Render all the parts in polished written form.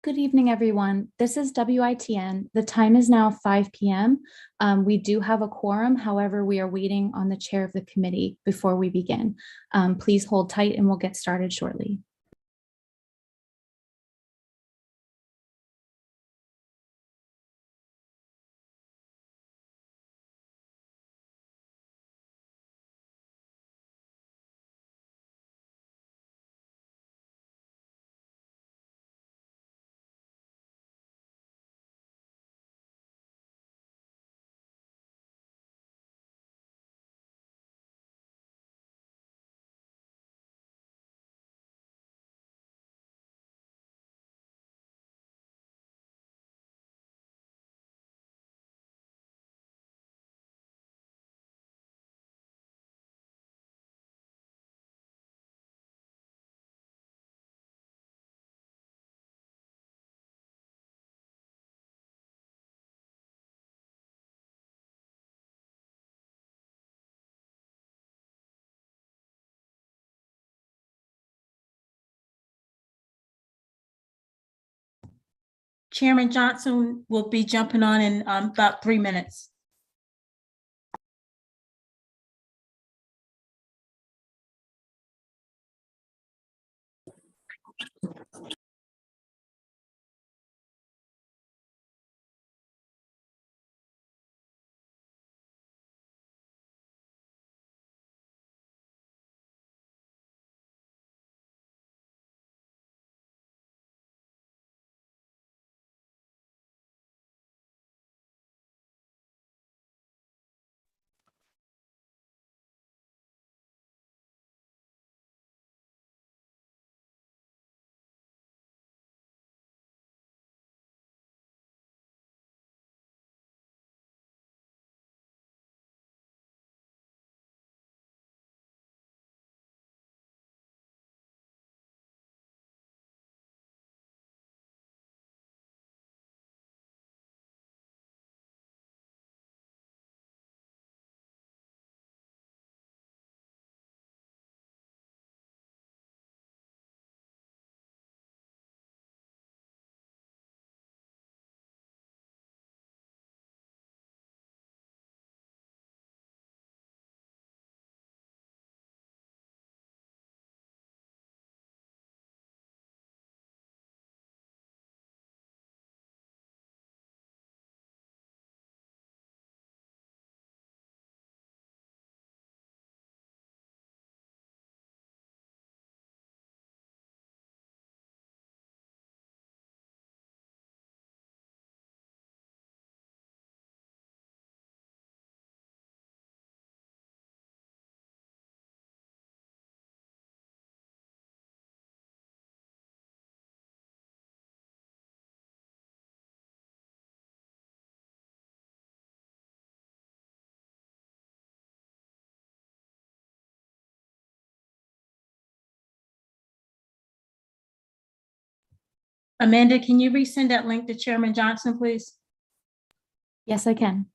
Good evening, everyone. This is WITN. The time is now 5 p.m. We do have a quorum. However, we are waiting on the chair of the committee before we begin. Please hold tight and we'll get started shortly. Chairman Johnson will be jumping on in about 3 minutes. Amanda, can you resend that link to Chairman Johnson, please? Yes, I can.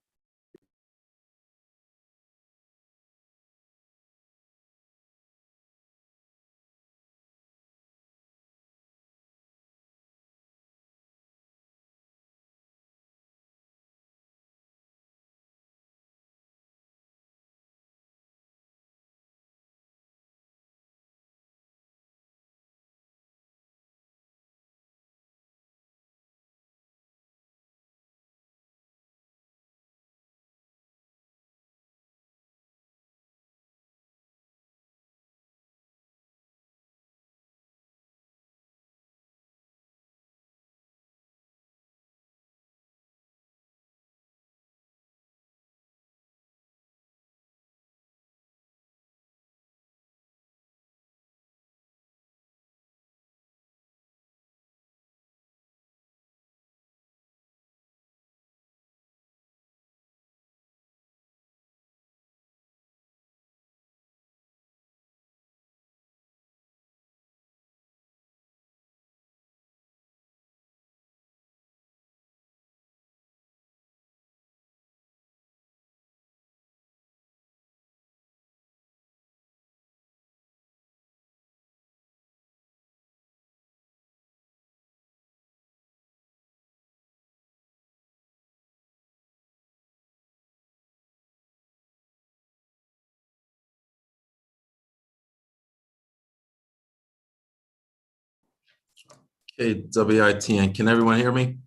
Okay, WITN, can everyone hear me?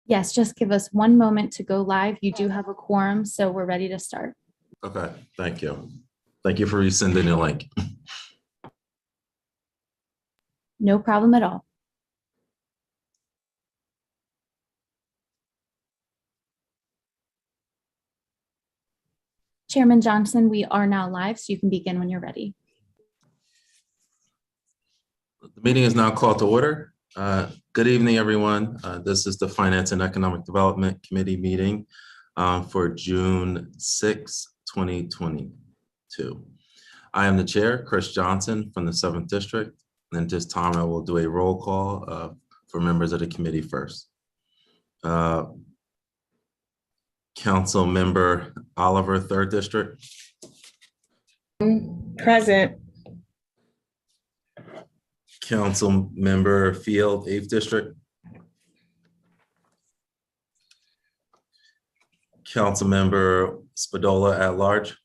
Yes, just give us one moment to go live. You do have a quorum, so we're ready to start. Okay, thank you. Thank you for resending the link. No problem at all. Chairman Johnson, we are now live, so you can begin when you're ready. The meeting is now called to order. Good evening, everyone. This is the Finance and Economic Development Committee meeting for June 6, 2022. I am the chair, Chris Johnson from the 7th District. And this time I will do a roll call for members of the committee first. Council Member Oliver, 3rd District. Present. Council Member Field, 8th District. Council Member Spadola at large.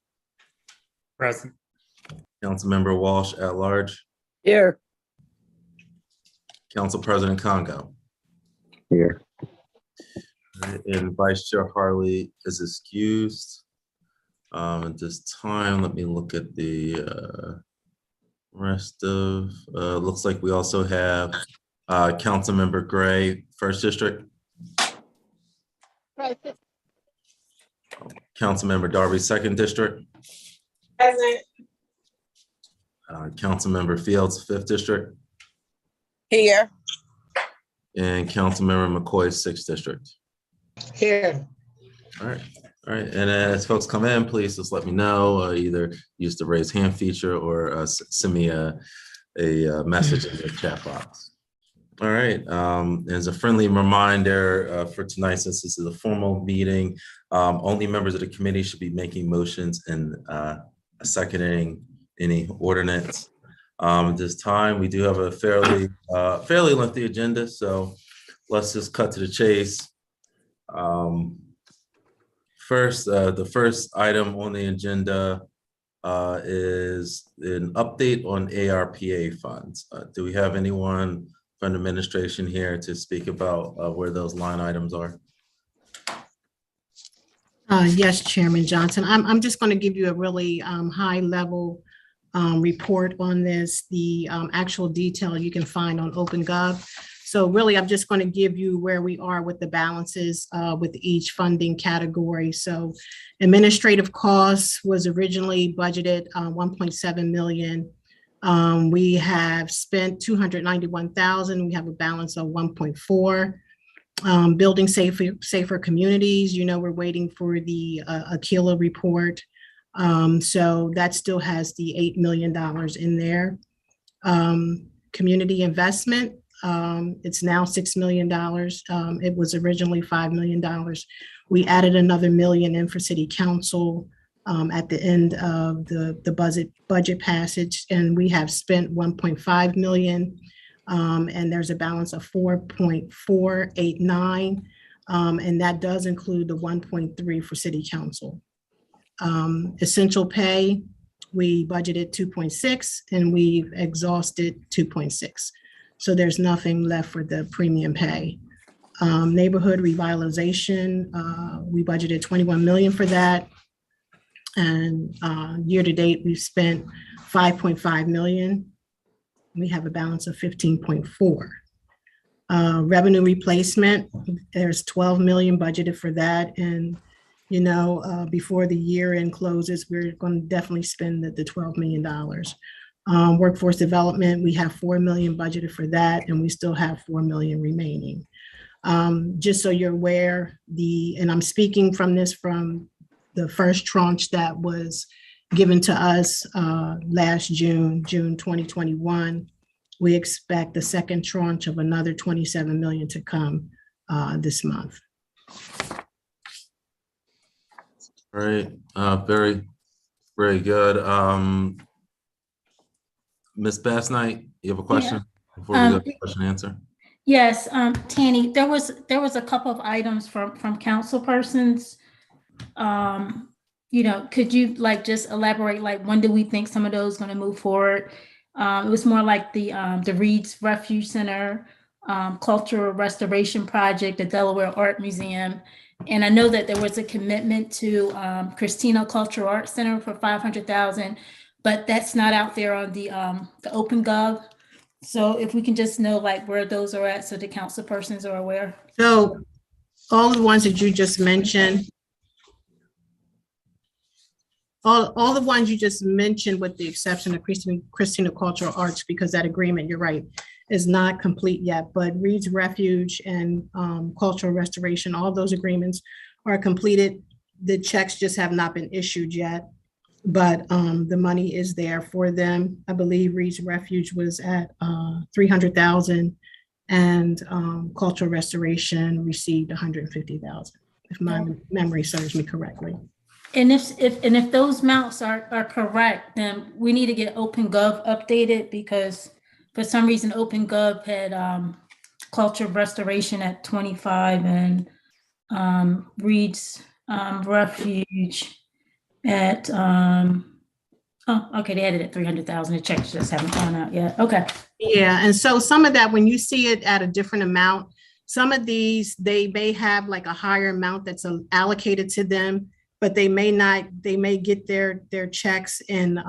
Present. Council Member Walsh at large. Here. Council President Congo. Here. And Vice Chair Harley is excused. At this time, let me look at the rest of, looks like we also have Council Member Gray, 1st District. Present. Council Member Darby, 2nd District. Present. Council Member Fields, 5th District. Here. And Council Member McCoy, 6th District. Here. All right. All right. And as folks come in, please just let me know, either use the raise hand feature or send me a message in the chat box. All right. As a friendly reminder for tonight, since this is a formal meeting, only members of the committee should be making motions and seconding any ordinance. At this time, we do have a fairly lengthy agenda, so let's just cut to the chase. First, the first item on the agenda is an update on ARPA funds. Do we have anyone from the administration here to speak about where those line items are? Yes, Chairman Johnson. I'm just going to give you a really high level report on this. The actual detail you can find on OpenGov. So really, I'm just going to give you where we are with the balances with each funding category. So administrative costs was originally budgeted 1.7 million. We have spent 291,000. We have a balance of 1.4. Building safer communities. You know, we're waiting for the Aquila report. So that still has the $8 million in there. Community investment. It's now $6 million. It was originally $5 million. We added another $1 million in for city council at the end of the budget passage, and we have spent 1.5 million, and there's a balance of 4.489, and that does include the 1.3 for city council. Essential pay, we budgeted 2.6 and we've exhausted 2.6. So there's nothing left for the premium pay. Neighborhood revitalization, we budgeted 21 million for that. And year to date, we've spent 5.5 million. We have a balance of 15.4. Revenue replacement, there's 12 million budgeted for that. And, you know, before the year end closes, we're going to definitely spend the $12 million. Workforce development, we have 4 million budgeted for that, and we still have 4 million remaining. Just so you're aware, and I'm speaking from the first tranche that was given to us last June 2021. We expect the second tranche of another 27 million to come this month. All right, very, very good. Ms. Bass-Knight, you have a question before we go to question and answer? Yes, Tanny, there was a couple of items from council persons. You know, could you just elaborate, when do we think some of those going to move forward? It was more like the Reed's Refuge Center, Cultural Restoration Project, the Delaware Art Museum. And I know that there was a commitment to Christina Cultural Arts Center for $500,000, but that's not out there on the OpenGov. So if we can just know like where those are at, so the council persons are aware. So all the ones that you just mentioned, all the ones you just mentioned, with the exception of Christina Cultural Arts, because that agreement, you're right, is not complete yet, but Reed's Refuge and Cultural Restoration, all those agreements are completed. The checks just have not been issued yet, but the money is there for them. I believe Reed's Refuge was at $300,000 and Cultural Restoration received $150,000, if my memory serves me correctly. And if those amounts are correct, then we need to get OpenGov updated, because for some reason OpenGov had Cultural Restoration at 25 and Reed's Refuge at okay, they added at 300,000. The checks just haven't gone out yet. Okay. Yeah, and so some of that, when you see it at a different amount, some of these, they may have like a higher amount that's allocated to them, but they may not, they may get their checks in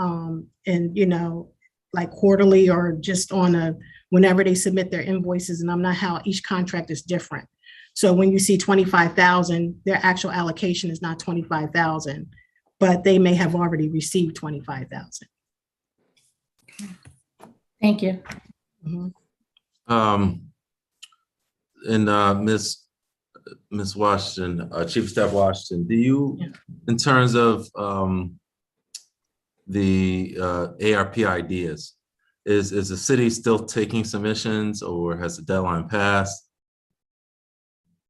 you know, like quarterly or just on a, whenever they submit their invoices, and I'm not, how each contract is different. So when you see 25,000, their actual allocation is not 25,000, but they may have already received 25,000. Thank you. Mhm. And Ms. Washington, Chief of Staff Washington, do you, in terms of the ARP ideas, is the city still taking submissions, or has the deadline passed?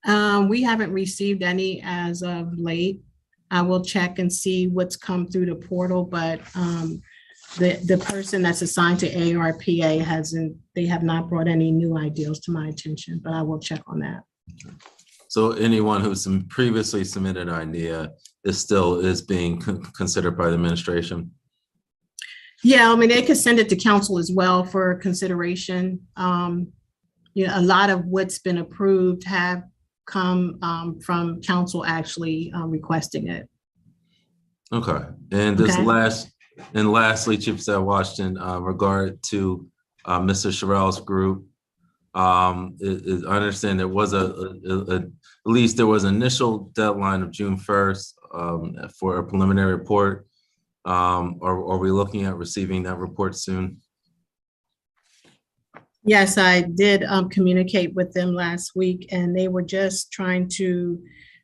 We haven't received any as of late. I will check and see what's come through the portal, but the person that's assigned to ARPA hasn't, they have not brought any new ideas to my attention, but I will check on that. So anyone who's previously submitted an idea is being considered by the administration? Yeah, I mean, they could send it to council as well for consideration. You know, a lot of what's been approved have come from council actually requesting it. Okay, and this Okay. lastly, Chief of Staff Washington, regard to Mr. Sherrell's group, I understand there was at least there was an initial deadline of June 1st for a preliminary report. Are we looking at receiving that report soon? Yes, I did communicate with them last week, and they were just trying to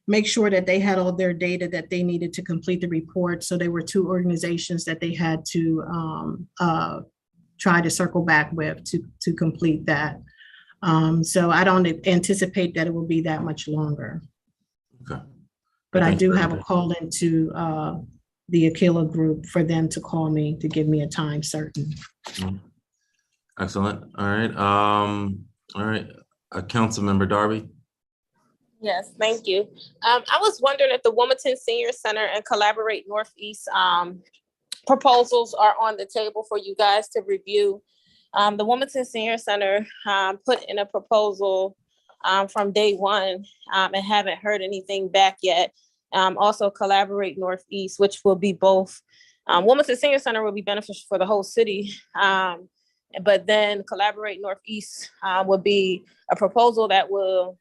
make sure that they had all their data that they needed to complete the report. So there were 2 organizations that they had to try to circle back with to complete that. So I don't anticipate that it will be that much longer. Okay. But I Thank do you. have a call into the Aquila group for them to call me to give me a time certain. Excellent. All right. Councilmember Darby. Yes, thank you. I was wondering if the Wilmington Senior Center and Collaborate Northeast proposals are on the table for you guys to review. The Wilmington Senior Center put in a proposal from day one and haven't heard anything back yet. Also Collaborate Northeast, which will be both. Wilmington Senior Center will be beneficial for the whole city. But then Collaborate Northeast would be a proposal that will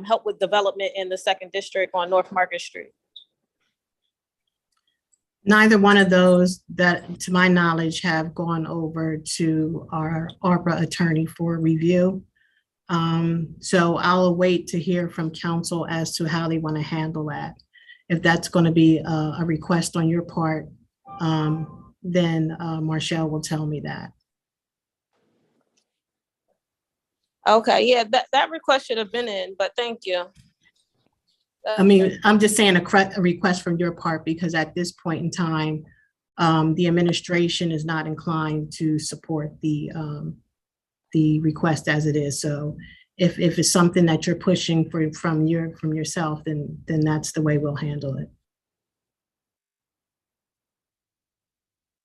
help with development in the 2nd District on North Market Street. Neither one of those, that to my knowledge, have gone over to our Arpa attorney for review. So I'll await to hear from council as to how they want to handle that. If that's going to be a request on your part, then Marshall will tell me that. Okay, yeah, that request should have been in, but thank you. I mean, I'm just saying a request from your part, because at this point in time, the administration is not inclined to support the request as it is. So if it's something that you're pushing from yourself, then that's the way we'll handle it.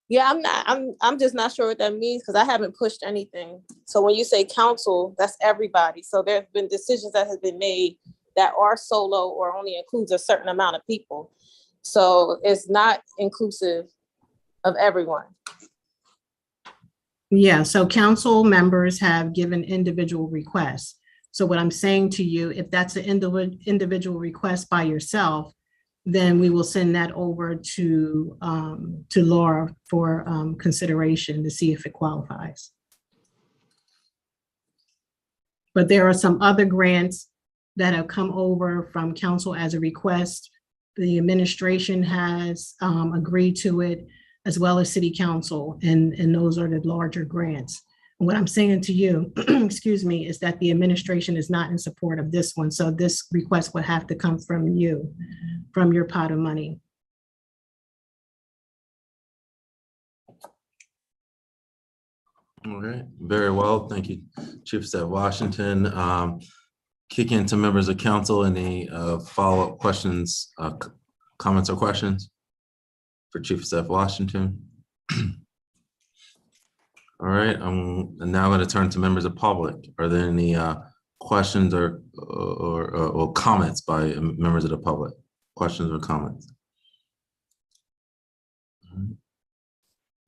Yeah, I'm just not sure what that means because I haven't pushed anything. So when you say council, that's everybody. So there's been decisions that have been made that are solo or only includes a certain amount of people. So it's not inclusive of everyone. Yeah, so council members have given individual requests. So what I'm saying to you, if that's an individual request by yourself, then we will send that over to Laura for consideration to see if it qualifies. But there are some other grants that have come over from council as a request. The administration has agreed to it, as well as city council, and those are the larger grants. And what I'm saying to you, excuse me, is that the administration is not in support of this one. So this request would have to come from you, from your pot of money. All right, very well. Thank you, Chief of Staff Washington. Kick into members of council. Any follow-up questions, comments or questions for Chief of Staff Washington? All right, I'm now going to turn to members of public. Are there any questions or comments by members of the public? Questions or comments?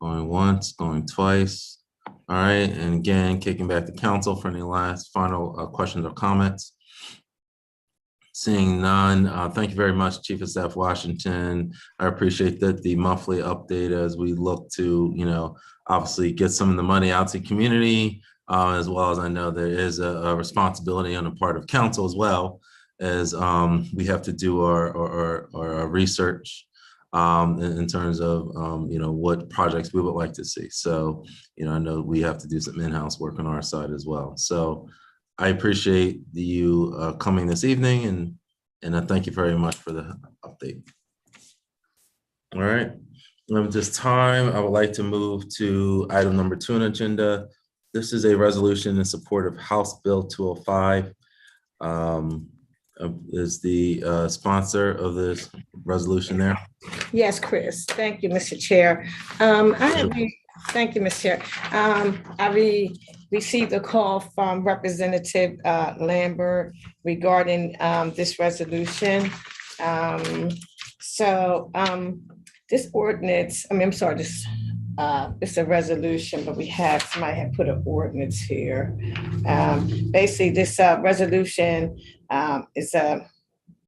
Going once, going twice. All right, and again, kicking back to council for any last final questions or comments. Seeing none, thank you very much, Chief of Staff Washington. I appreciate that the monthly update as we look to, obviously get some of the money out to the community, as well as I know there is a responsibility on the part of council as well, as we have to do our research in terms of what projects we would like to see. So I know we have to do some in-house work on our side as well. So I appreciate you coming this evening, and I thank you very much for the update. All right, at this time, I would like to move to item number 2 on the agenda. This is a resolution in support of House Bill 205. Is the sponsor of this resolution there? Yes, Chris. Thank you, Mr. Chair. Thank you, Mr. Chair. I received a call from Representative Lambert regarding this resolution. This ordinance, it's a resolution, but somebody had put an ordinance here. Basically, this resolution is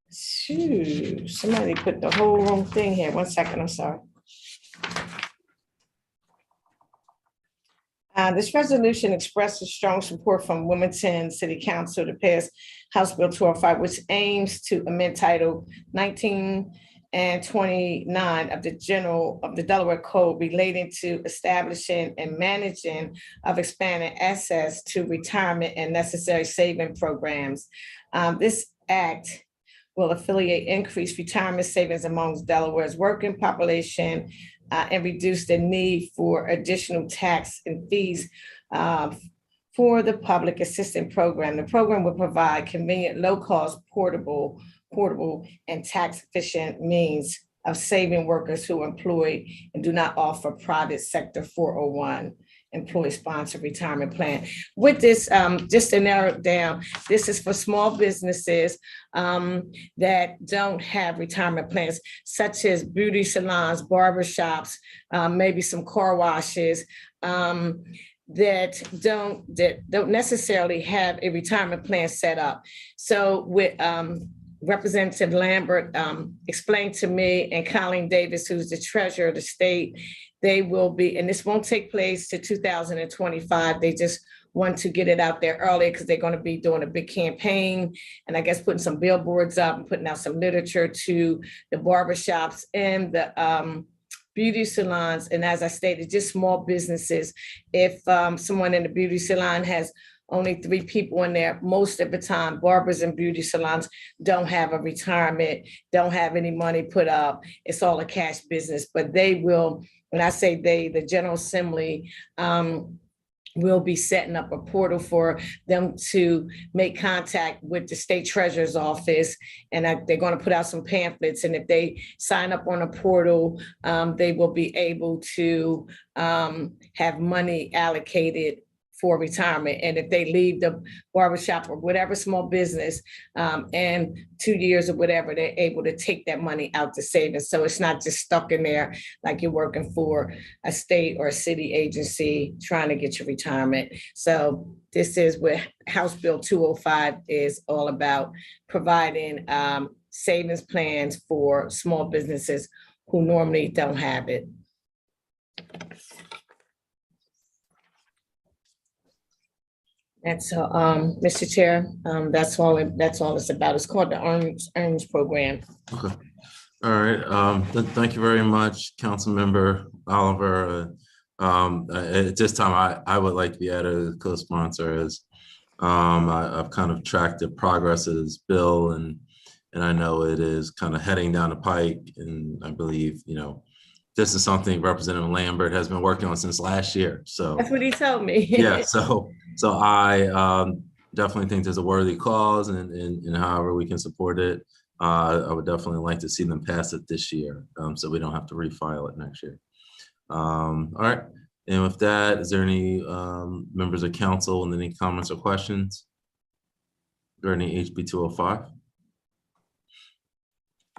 somebody put the whole wrong thing here. 1 second, I'm sorry. This resolution expresses strong support from Wilmington City Council to pass House Bill 205, which aims to amend Title 19 and 29 of the Delaware Code relating to establishing and managing of expanded access to retirement and necessary saving programs. This act will affiliate increased retirement savings amongst Delaware's working population and reduce the need for additional tax and fees for the public assistance program. The program will provide convenient, low-cost, portable, and tax-efficient means of saving workers who are employed and do not offer private sector 401 employee-sponsored retirement plan. With this, just to narrow it down, this is for small businesses that don't have retirement plans, such as beauty salons, barbershops, maybe some car washes, that don't necessarily have a retirement plan set up. So with Representative Lambert explained to me, and Colleen Davis, who's the treasurer of the state, they will be, and this won't take place to 2025. They just want to get it out there early because they're going to be doing a big campaign, and I guess putting some billboards up and putting out some literature to the barbershops and the beauty salons. And as I stated, just small businesses. If someone in the beauty salon has only 3 people in there, most of the time, barbers and beauty salons don't have a retirement, don't have any money put up. It's all a cash business, but they will, when I say they, the General Assembly we'll be setting up a portal for them to make contact with the state treasurer's office. And they're going to put out some pamphlets. And if they sign up on a portal, they will be able to have money allocated for retirement. And if they leave the barbershop or whatever small business in 2 years or whatever, they're able to take that money out to savings. So it's not just stuck in there like you're working for a state or a city agency trying to get your retirement. So this is what House Bill 205 is all about, providing savings plans for small businesses who normally don't have it. And so, Mr. Chair, that's all it's about. It's called the Earns Program. Okay. All right. Thank you very much, Councilmember Oliver. At this time, I would like to be added as a co-sponsor, as I've kind of tracked the progress of this bill, and I know it is kind of heading down the pike. And I believe, this is something Representative Lambert has been working on since last year. So That's what he told me. yeah. So I definitely think there's a worthy cause, and however we can support it. I would definitely like to see them pass it this year, so we don't have to refile it next year. All right. And with that, is there any members of council and any comments or questions? Is there any HB 205?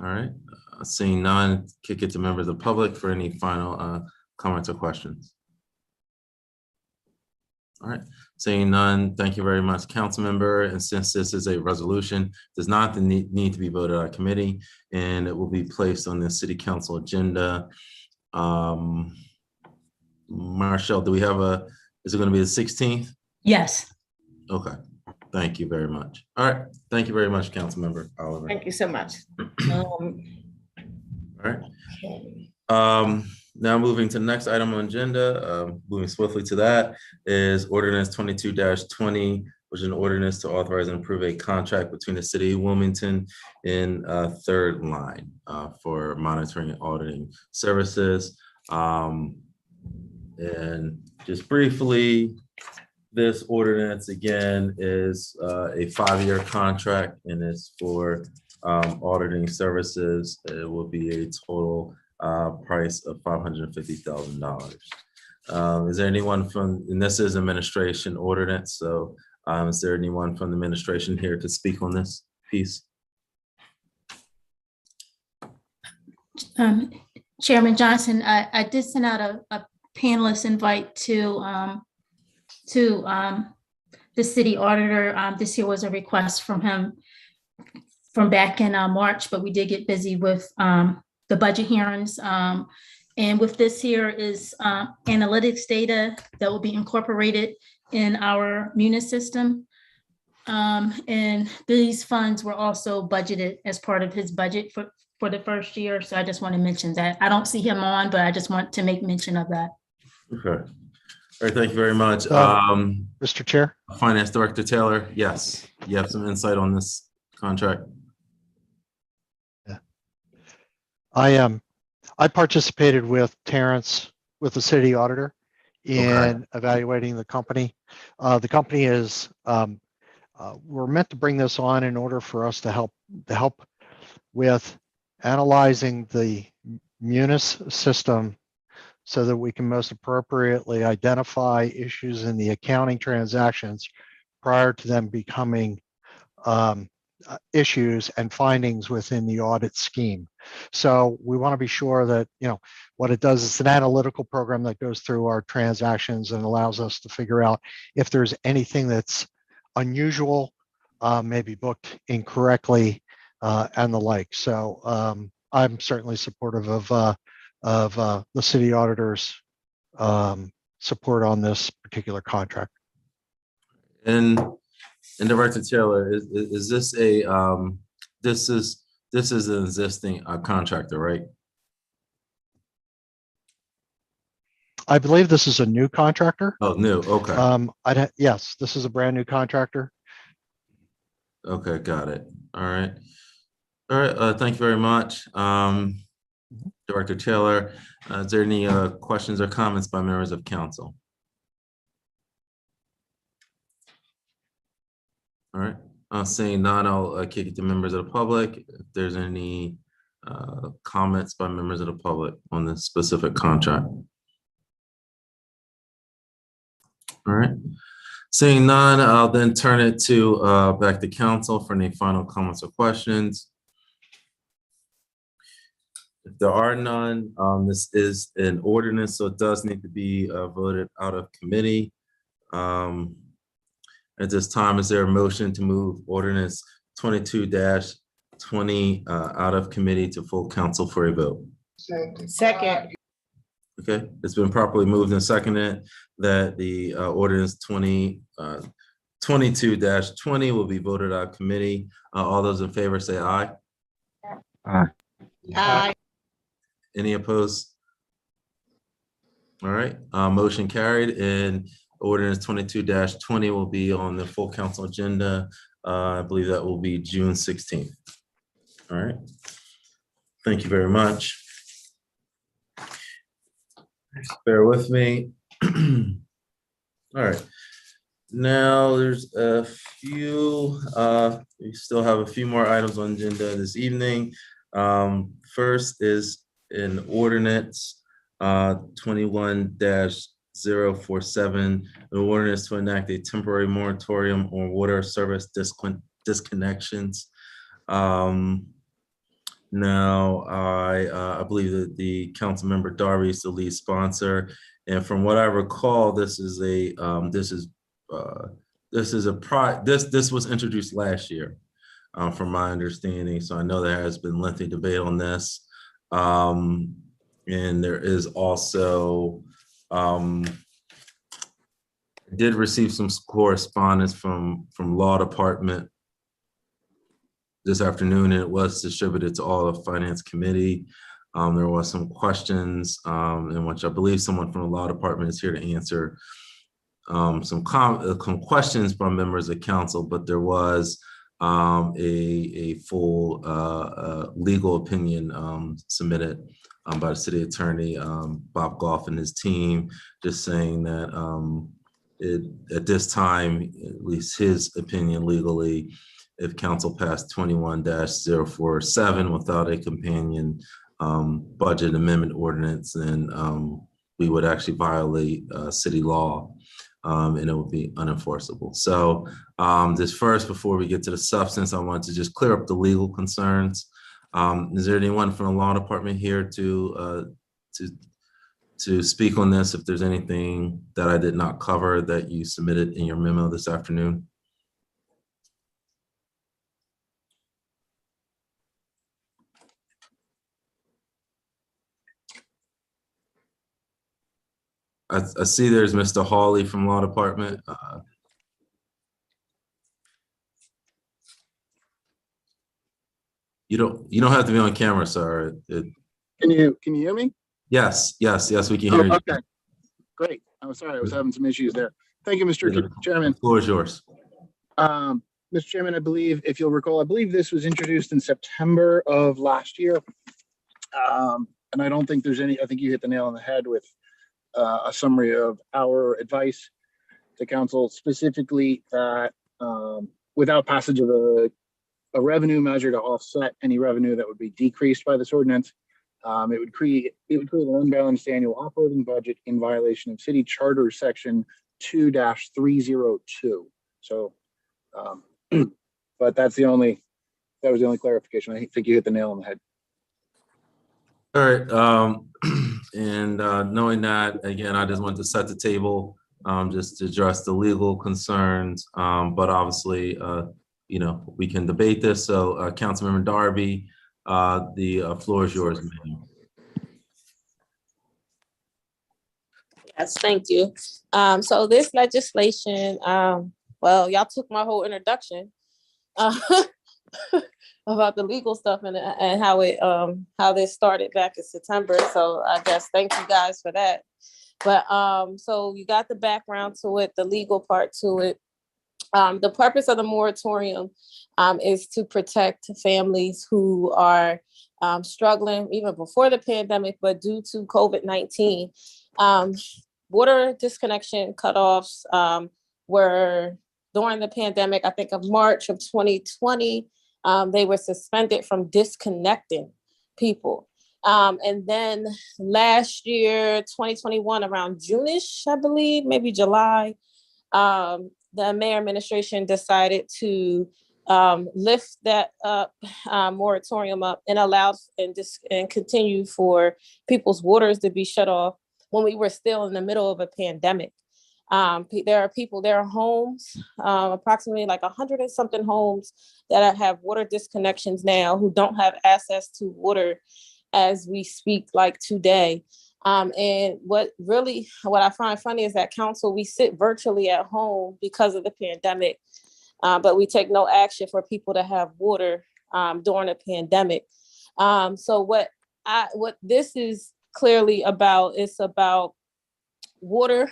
All right. Seeing none, kick it to members of the public for any final comments or questions. All right. Seeing none, thank you very much, council member. And since this is a resolution, it does not need to be voted on committee, and it will be placed on the city council agenda. Marshall, do we have is it going to be the 16th? Yes. Okay. Thank you very much. All right. Thank you very much, council member Oliver. Thank you so much. All right. Now moving to the next item on agenda, moving swiftly to that, is Ordinance 22-20, which is an ordinance to authorize and approve a contract between the city of Wilmington and Third Line for monitoring and auditing services. And just briefly, this ordinance again is a 5-year contract, and it's for auditing services. It will be a total price of $550,000. Is there anyone from, and this is administration ordinance, so is there anyone from the administration here to speak on this piece? Chairman Johnson, I did send out a panelist invite to the city auditor. This year was a request from him from back in March, but we did get busy with the budget hearings. And with this here is analytics data that will be incorporated in our Munis system. And these funds were also budgeted as part of his budget for the first year. So I just want to mention that. I don't see him on, but I just want to make mention of that. Okay. All right, thank you very much. Mr. Chair? Finance Director Taylor, yes, you have some insight on this contract? Yeah. I participated with Terrence, with the city auditor, in evaluating the company. The company is, we're meant to bring this on in order for us to help with analyzing the Munis system so that we can most appropriately identify issues in the accounting transactions prior to them becoming issues and findings within the audit scheme. So we want to be sure that, what it does is an analytical program that goes through our transactions and allows us to figure out if there's anything that's unusual, maybe booked incorrectly, and the like. So I'm certainly supportive of the city auditor's support on this particular contract. And Director Taylor, is this a this is an existing contractor, right? I believe this is a new contractor. Oh, new. Okay. Yes, this is a brand new contractor. Okay, got it. All right. All right. Thank you very much, Director Taylor. Is there any questions or comments by members of council? All right, saying none, I'll kick it to members of the public. If there's any comments by members of the public on this specific contract. All right, seeing none, I'll then turn it to back to council for any final comments or questions. If there are none, this is an ordinance, so it does need to be voted out of committee. At this time, is there a motion to move ordinance 22-20 out of committee to full council for a vote? Second. Okay, it's been properly moved and seconded that the ordinance 22-20 will be voted out of committee. All those in favor say aye. Aye. Any opposed? All right, motion carried, and ordinance 22-20 will be on the full council agenda. I believe that will be June 16th. All right, thank you very much. Bear with me. All right, now there's a few, we still have a few more items on the agenda this evening. First is an ordinance 21-047, an ordinance to enact a temporary moratorium on water service disconnections. Now, I believe that the council member Darby is the lead sponsor, and from what I recall, this was introduced last year, from my understanding. So I know there has been lengthy debate on this, and there is also did receive some correspondence from law department this afternoon, and it was distributed to all of finance committee. There was some questions in which I believe someone from the law department is here to answer some questions from members of council, but there was a full legal opinion submitted by the city attorney, Bob Goff, and his team, just saying that at this time, at least his opinion legally, if council passed 21-047 without a companion budget amendment ordinance, then we would actually violate city law, and it would be unenforceable. So this first, before we get to the substance, I wanted to just clear up the legal concerns. Is there anyone from the law department here to speak on this? If there's anything that I did not cover that you submitted in your memo this afternoon? I see there's Mr. Hawley from law department. You don't have to be on camera, sir. Can you hear me? Yes, we can hear you. Okay, great. I'm sorry, I was having some issues there. Thank you, Mr. Chairman. The floor is yours. Mr. Chairman, I believe, if you'll recall, I believe this was introduced in September of last year. And I don't think there's any, I think you hit the nail on the head with a summary of our advice to council, specifically that without passage of a revenue measure to offset any revenue that would be decreased by this ordinance, it would create an unbalanced annual operating budget in violation of city charter section 2-302. So, but that was the only clarification. I think you hit the nail on the head. All right, and knowing that, again, I just wanted to set the table, just to address the legal concerns, but obviously, we can debate this. So, Councilmember Darby, the floor is yours, ma'am. Yes, thank you. So this legislation, well, y'all took my whole introduction about the legal stuff and how this started back in September. So I guess thank you guys for that. But so you got the background to it, the legal part to it. The purpose of the moratorium is to protect families who are struggling even before the pandemic, but due to COVID-19, water disconnection cutoffs were during the pandemic, I think of March of 2020, they were suspended from disconnecting people. And then last year, 2021, around June-ish, I believe, maybe July, the mayor administration decided to lift that moratorium up and allow and continue for people's waters to be shut off when we were still in the middle of a pandemic. There are homes, approximately like 100 and something homes that have water disconnections now who don't have access to water as we speak, like today. And what I find funny is that council, we sit virtually at home because of the pandemic, but we take no action for people to have water during a pandemic. So what this is clearly about, it's about water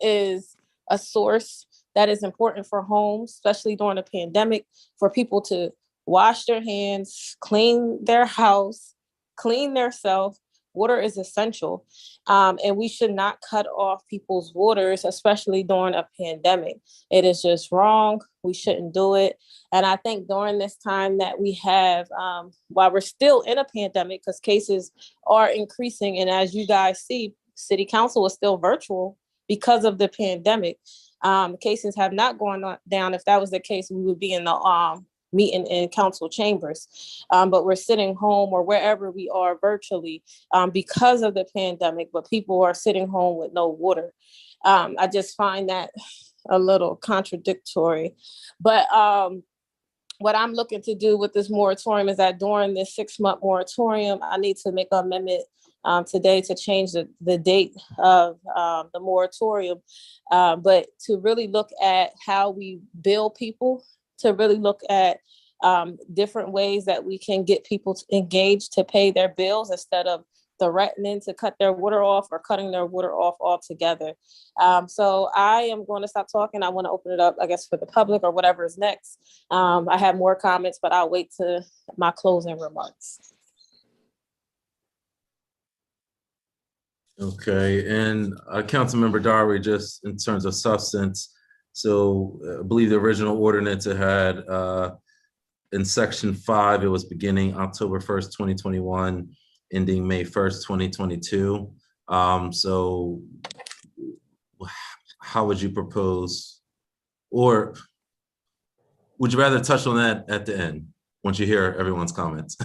is a source that is important for homes, especially during a pandemic, for people to wash their hands, clean their house, clean their self. Water is essential, and we should not cut off people's waters, especially during a pandemic. It is just wrong. We shouldn't do it. And I think during this time that we have, while we're still in a pandemic, because cases are increasing, and as you guys see, City Council is still virtual because of the pandemic. Cases have not gone down. If that was the case, we would be in the meeting in council chambers, but we're sitting home or wherever we are virtually because of the pandemic, but people are sitting home with no water. I just find that a little contradictory. But what I'm looking to do with this moratorium is that during this 6-month moratorium, I need to make an amendment today to change the date of the moratorium, but to really look at how we bill people, to really look at different ways that we can get people engaged to pay their bills instead of threatening to cut their water off or cutting their water off altogether. So I am going to stop talking. I want to open it up, I guess, for the public or whatever is next. I have more comments, but I'll wait to my closing remarks. Okay, and Councilmember Darby, just in terms of substance, so I believe the original ordinance it had in section 5, it was beginning October 1st, 2021, ending May 1st, 2022. So how would you propose, or would you rather touch on that at the end once you hear everyone's comments?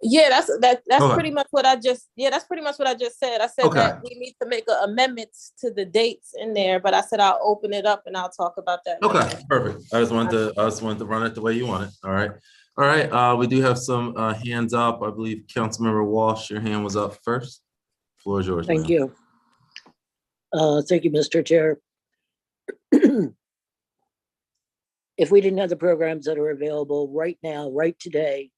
Yeah, that's Okay. pretty much what I just said. I said Okay. that we need to make amendments to the dates in there, but I said I'll open it up and I'll talk about that. Okay, perfect. I just wanted to run it the way you want it. All right. We do have some hands up. I believe Councilmember Walsh, your hand was up first. Floor is yours. Thank ma'am. you. Thank you, Mr. Chair. If we didn't have the programs that are available right now, right today,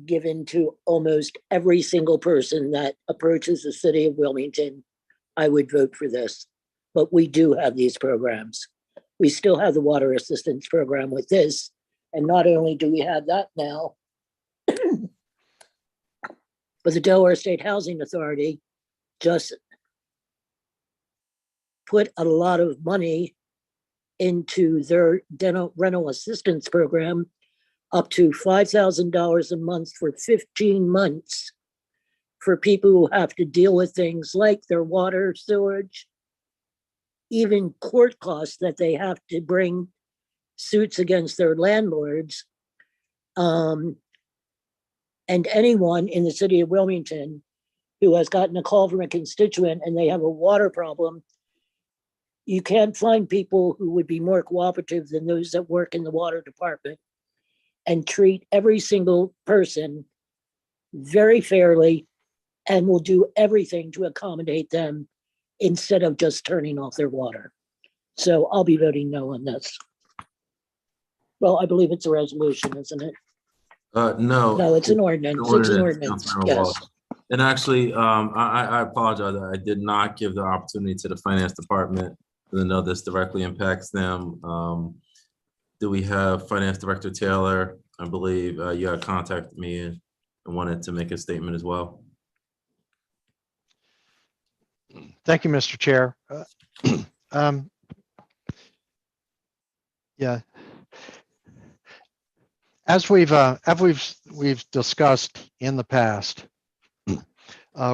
given to almost every single person that approaches the city of Wilmington, I would vote for this. But we do have these programs. We still have the water assistance program with this. And not only do we have that now, but the Delaware State Housing Authority just put a lot of money into their rental assistance program, up to $5,000 a month for 15 months for people who have to deal with things like their water, sewage, even court costs that they have to bring suits against their landlords. And anyone in the city of Wilmington who has gotten a call from a constituent and they have a water problem, you can't find people who would be more cooperative than those that work in the water department and treat every single person very fairly and will do everything to accommodate them instead of just turning off their water. So I'll be voting no on this. Well, I believe it's a resolution, isn't it? No. No, it's an ordinance. It's an ordinance, Councilmember yes. Walsh. And actually, I apologize. I did not give the opportunity to the finance department, because I know this directly impacts them. Do we have Finance Director Taylor? I believe you had contacted me and wanted to make a statement as well. Thank you, Mr. Chair. Yeah. As we've discussed in the past,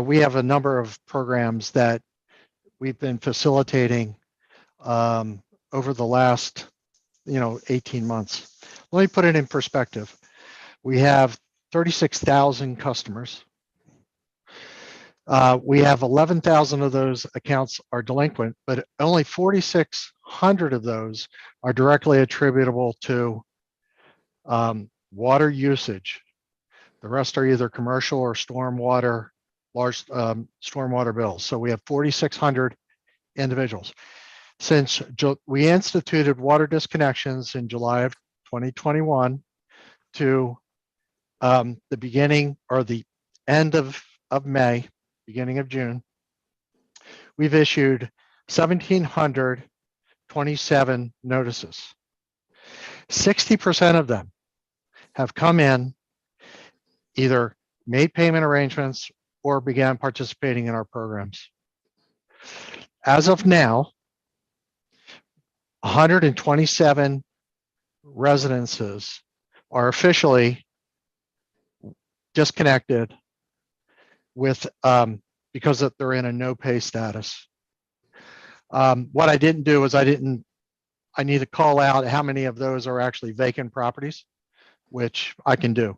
we have a number of programs that we've been facilitating over the last 18 months. Let me put it in perspective. We have 36,000 customers. We have 11,000 of those accounts are delinquent, but only 4,600 of those are directly attributable to water usage. The rest are either commercial or stormwater, large stormwater bills. So we have 4,600 individuals. Since we instituted water disconnections in July of 2021 to the beginning or the end of May, beginning of June, we've issued 1,727 notices. 60% of them have come in, either made payment arrangements or began participating in our programs. As of now, 127 residences are officially disconnected with because they're in a no pay status. What I didn't do is I need to call out how many of those are actually vacant properties, which I can do.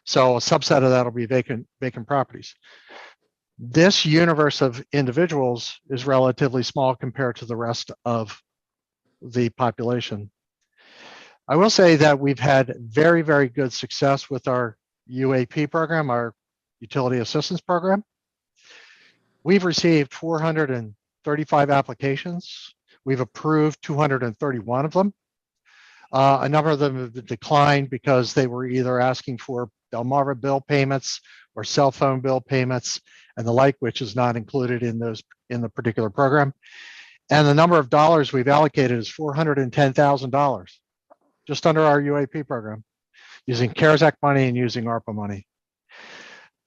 So a subset of that will be vacant properties. This universe of individuals is relatively small compared to the rest of the population. I will say that we've had very, very good success with our UAP program, our Utility Assistance Program. We've received 435 applications. We've approved 231 of them. A number of them have declined because they were either asking for Delmarva bill payments or cell phone bill payments and the like, which is not included in the particular program. And the number of dollars we've allocated is $410,000, just under our UAP program, using CARES Act money and using Arpa money.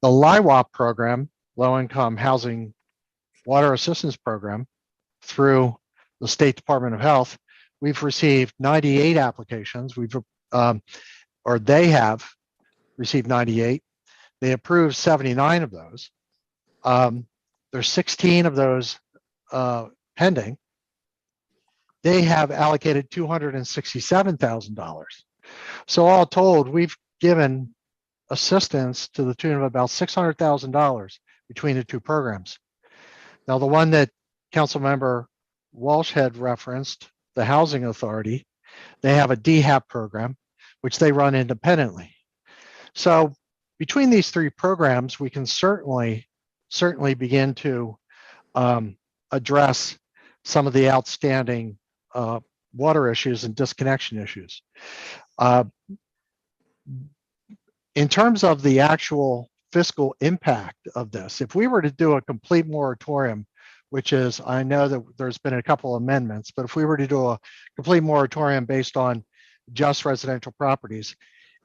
The LIWAP program, Low Income Housing Water Assistance Program, through the State Department of Health, we've received 98 applications. They have received 98. They approved 79 of those. There's 16 of those pending. They have allocated $267,000. So all told, we've given assistance to the tune of about $600,000 between the two programs. Now, the one that Councilmember Walsh had referenced, the Housing Authority, they have a DHAP program, which they run independently. So between these three programs, we can certainly begin to address some of the outstanding water issues and disconnection issues. In terms of the actual fiscal impact of this, if we were to do a complete moratorium, which is, I know that there's been a couple amendments, but if we were to do a complete moratorium based on just residential properties,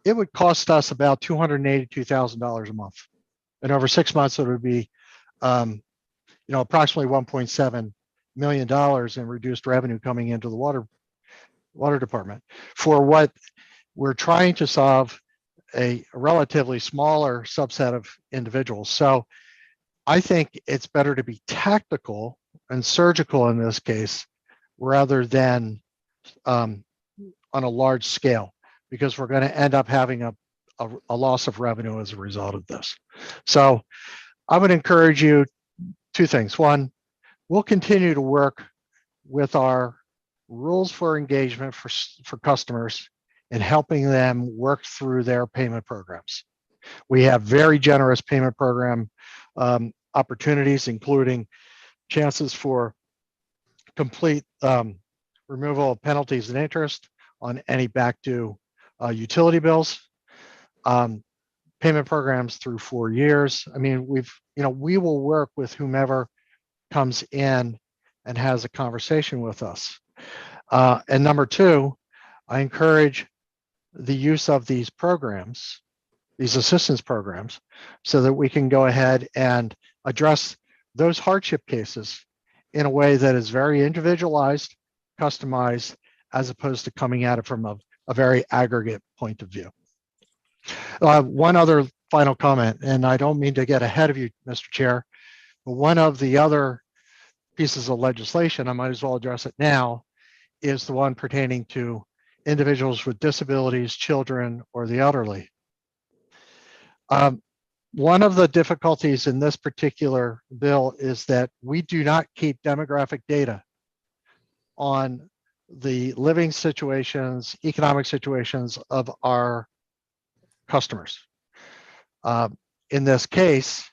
it would cost us about $282,000 a month. And over 6 months, it would be approximately $1.7 million in reduced revenue coming into the water department. For what we're trying to solve, a relatively smaller subset of individuals. So I think it's better to be tactical and surgical in this case, rather than on a large scale, because we're going to end up having a loss of revenue as a result of this. So I would encourage you two things. One, we'll continue to work with our rules for engagement for customers and helping them work through their payment programs. We have very generous payment program opportunities, including chances for complete removal of penalties and interest on any back due utility bills, payment programs through 4 years. I mean, we will work with whomever comes in and has a conversation with us. And number two, I encourage the use of these programs, these assistance programs, so that we can go ahead and address those hardship cases in a way that is very individualized, customized, as opposed to coming at it from a very aggregate point of view. One other final comment, and I don't mean to get ahead of you, Mr. Chair, but one of the other pieces of legislation, I might as well address it now, is the one pertaining to individuals with disabilities, children, or the elderly. One of the difficulties in this particular bill is that we do not keep demographic data on the living situations, economic situations of our customers. In this case,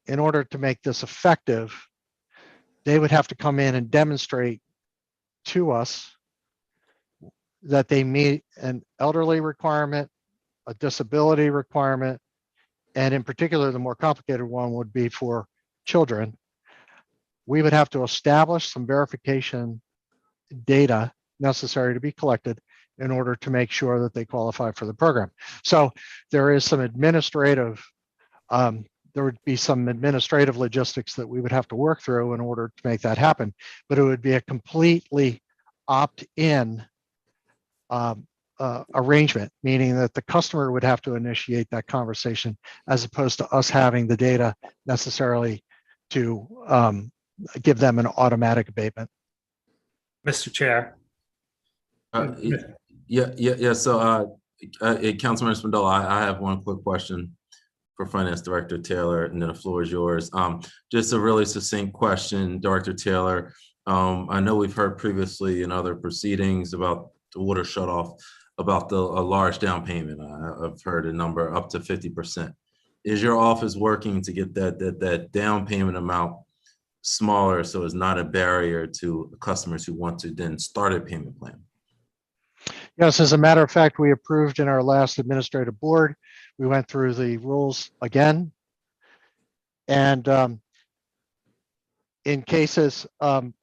in order to make this effective, they would have to come in and demonstrate to us that they meet an elderly requirement, a disability requirement, and in particular, the more complicated one would be for children. We would have to establish some verification data necessary to be collected in order to make sure that they qualify for the program. So there is some administrative, there would be some administrative logistics that we would have to work through in order to make that happen, but it would be a completely opt-in arrangement, meaning that the customer would have to initiate that conversation as opposed to us having the data necessarily to give them an automatic abatement. Mr. Chair. Yeah. So, Councilmember Spindola, I have one quick question for Finance Director Taylor, and then the floor is yours. Just a really succinct question, Director Taylor. I know we've heard previously in other proceedings about the water shutoff, about a large down payment. I've heard a number up to 50%. Is your office working to get that down payment amount smaller so it's not a barrier to customers who want to then start a payment plan? Yes, as a matter of fact, we approved in our last administrative board. We went through the rules again. And in cases of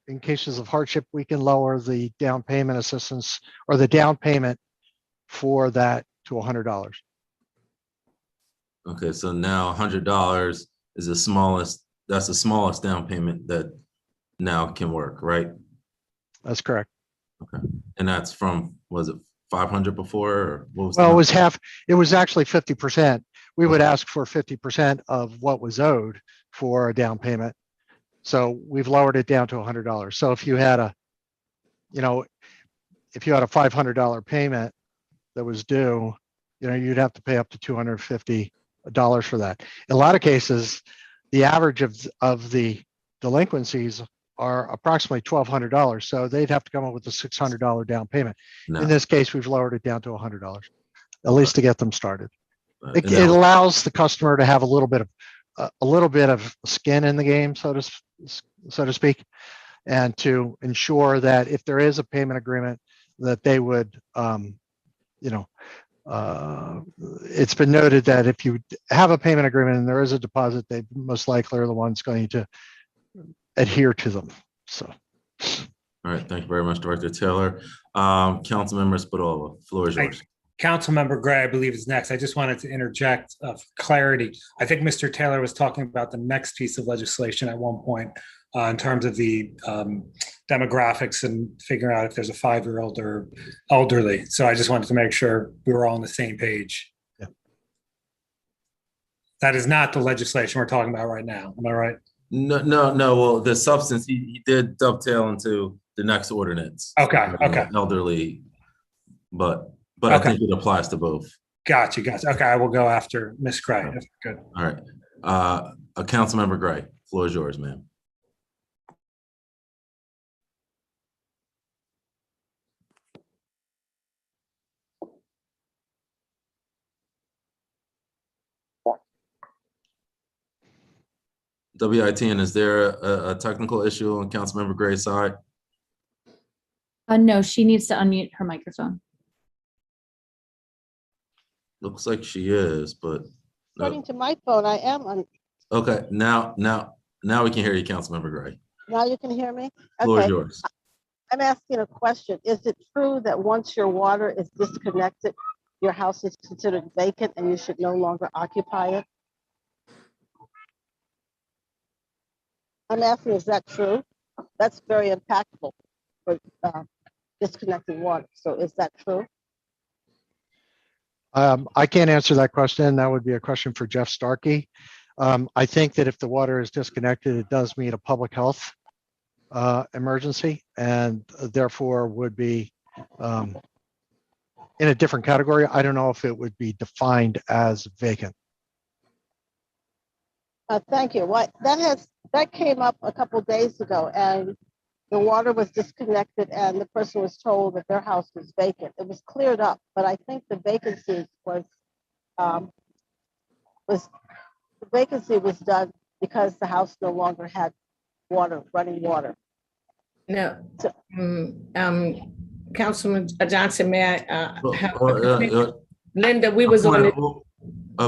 hardship, we can lower the down payment assistance or the down payment for that to $100. Okay, so now $100 is the smallest, that's the smallest down payment that now can work, right? That's correct. Okay, and that's from, was it 500 before, or what was? Well, it was half, it was actually 50%. We would ask for 50% of what was owed for a down payment. So we've lowered it down to $100. So if you had a, if you had a $500 payment that was due, you'd have to pay up to $250 for that. In a lot of cases, the average of the delinquencies are approximately $1,200. So they'd have to come up with a $600 down payment. No. In this case, we've lowered it down to $100, at least to get them started. It And now- allows the customer to have a little bit of skin in the game, so to speak, and to ensure that if there is a payment agreement, that they would, it's been noted that if you have a payment agreement and there is a deposit, they most likely are the ones going to adhere to them. So. All right, thank you very much, Director Taylor. Councilmember Spinola, floor is yours. Councilmember Gray, I believe, is next. I just wanted to interject for clarity. I think Mr. Taylor was talking about the next piece of legislation at one point in terms of the demographics and figuring out if there's a 5-year-old or elderly. So I just wanted to make sure we were all on the same page. Yeah. That is not the legislation we're talking about right now. Am I right? No. Well, the substance, he did dovetail into the next ordinance. Okay. Elderly, but I think it applies to both. Gotcha. Okay, I will go after Ms. Gray. Good. All right. Councilmember Gray, floor is yours, ma'am. WITN, is there a technical issue on Councilmember Gray's side? No, she needs to unmute her microphone. Looks like she is, but. According to my phone, I am on. Okay, now we can hear you, Councilmember Gray. Now you can hear me? Floor is Okay. yours. I'm asking a question. Is it true that once your water is disconnected, your house is considered vacant and you should no longer occupy it? I'm asking, is that true? That's very impactful for disconnected water. So is that true? I can't answer that question. That would be a question for Jeff Starkey. I think that if the water is disconnected, it does meet a public health emergency, and therefore would be in a different category. I don't know if it would be defined as vacant. Thank you. That came up a couple days ago, and the water was disconnected, and the person was told that their house was vacant. It was cleared up, but I think the vacancy was done because the house no longer had running water. No, Councilman Johnson, may I Linda, we was on it.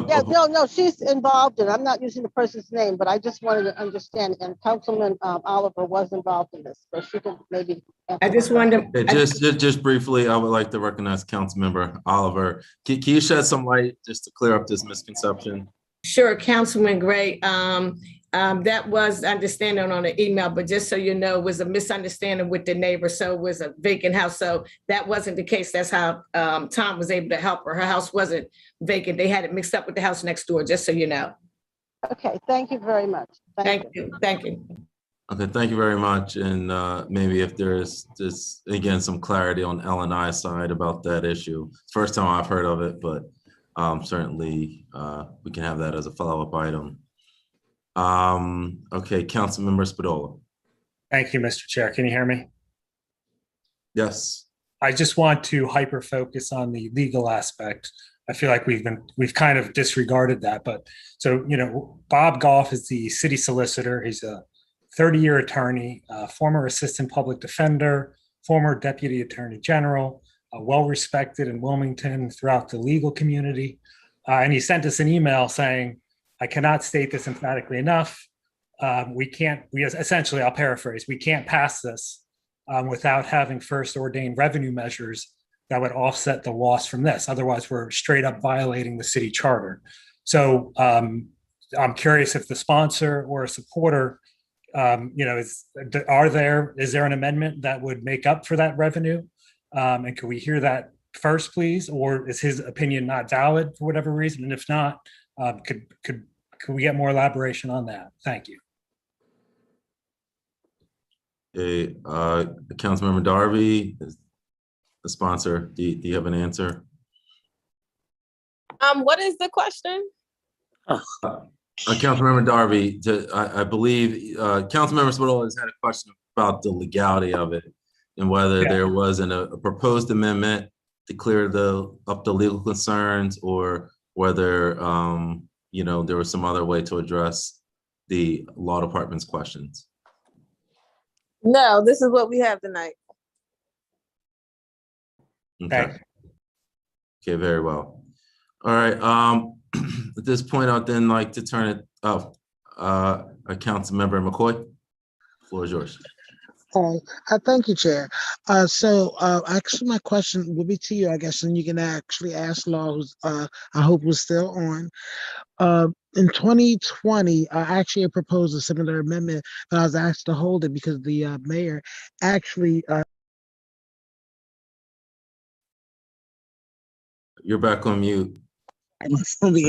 Yeah, no, she's involved in it. I'm not using the person's name, but I just wanted to understand. And Councilman Oliver was involved in this, so she can maybe. I just wanted to. Just briefly, I would like to recognize Councilmember Oliver. Can you shed some light just to clear up this misconception? Sure, Councilman Gray. That was understanding on the email, but just so you know, it was a misunderstanding with the neighbor. So it was a vacant house. So that wasn't the case. That's how Tom was able to help her. Her house wasn't vacant. They had it mixed up with the house next door, just so you know. Okay, thank you very much. Thank you. Thank you. Okay, thank you very much. And maybe if there's just, again, some clarity on L&I's side about that issue. First time I've heard of it, but certainly we can have that as a follow-up item. Okay, Councilmember Spadola. Thank you, Mr. Chair. Can you hear me? Yes. I just want to hyper focus on the legal aspect. I feel like we've kind of disregarded that, but so, you know, Bob Goff is the city solicitor. He's a 30-year attorney, former assistant public defender, former deputy attorney general, well-respected in Wilmington throughout the legal community. And he sent us an email saying, I cannot state this emphatically enough. Essentially, I'll paraphrase, we can't pass this without having first ordained revenue measures that would offset the loss from this. Otherwise, we're straight up violating the city charter. So I'm curious if the sponsor or a supporter, is there an amendment that would make up for that revenue? And could we hear that first, please? Or is his opinion not valid for whatever reason? And if not, could we get more elaboration on that? Thank you. Okay, Councilmember Darby, the sponsor, do you have an answer? What is the question? Councilmember Darby, I believe Councilmember Spadola has had a question about the legality of it and whether there wasn't a proposed amendment to clear up the legal concerns, or whether there was some other way to address the law department's questions. No, this is what we have tonight. Okay. Okay, very well. All right. At this point, I'd then like to turn it Councilmember McCoy. The floor is yours. Thank you, Chair. Actually, my question will be to you, I guess, and you can actually ask Law, who's I hope was still on. In 2020, I actually proposed a similar amendment, but I was asked to hold it because the mayor actually. You're back on mute. Actually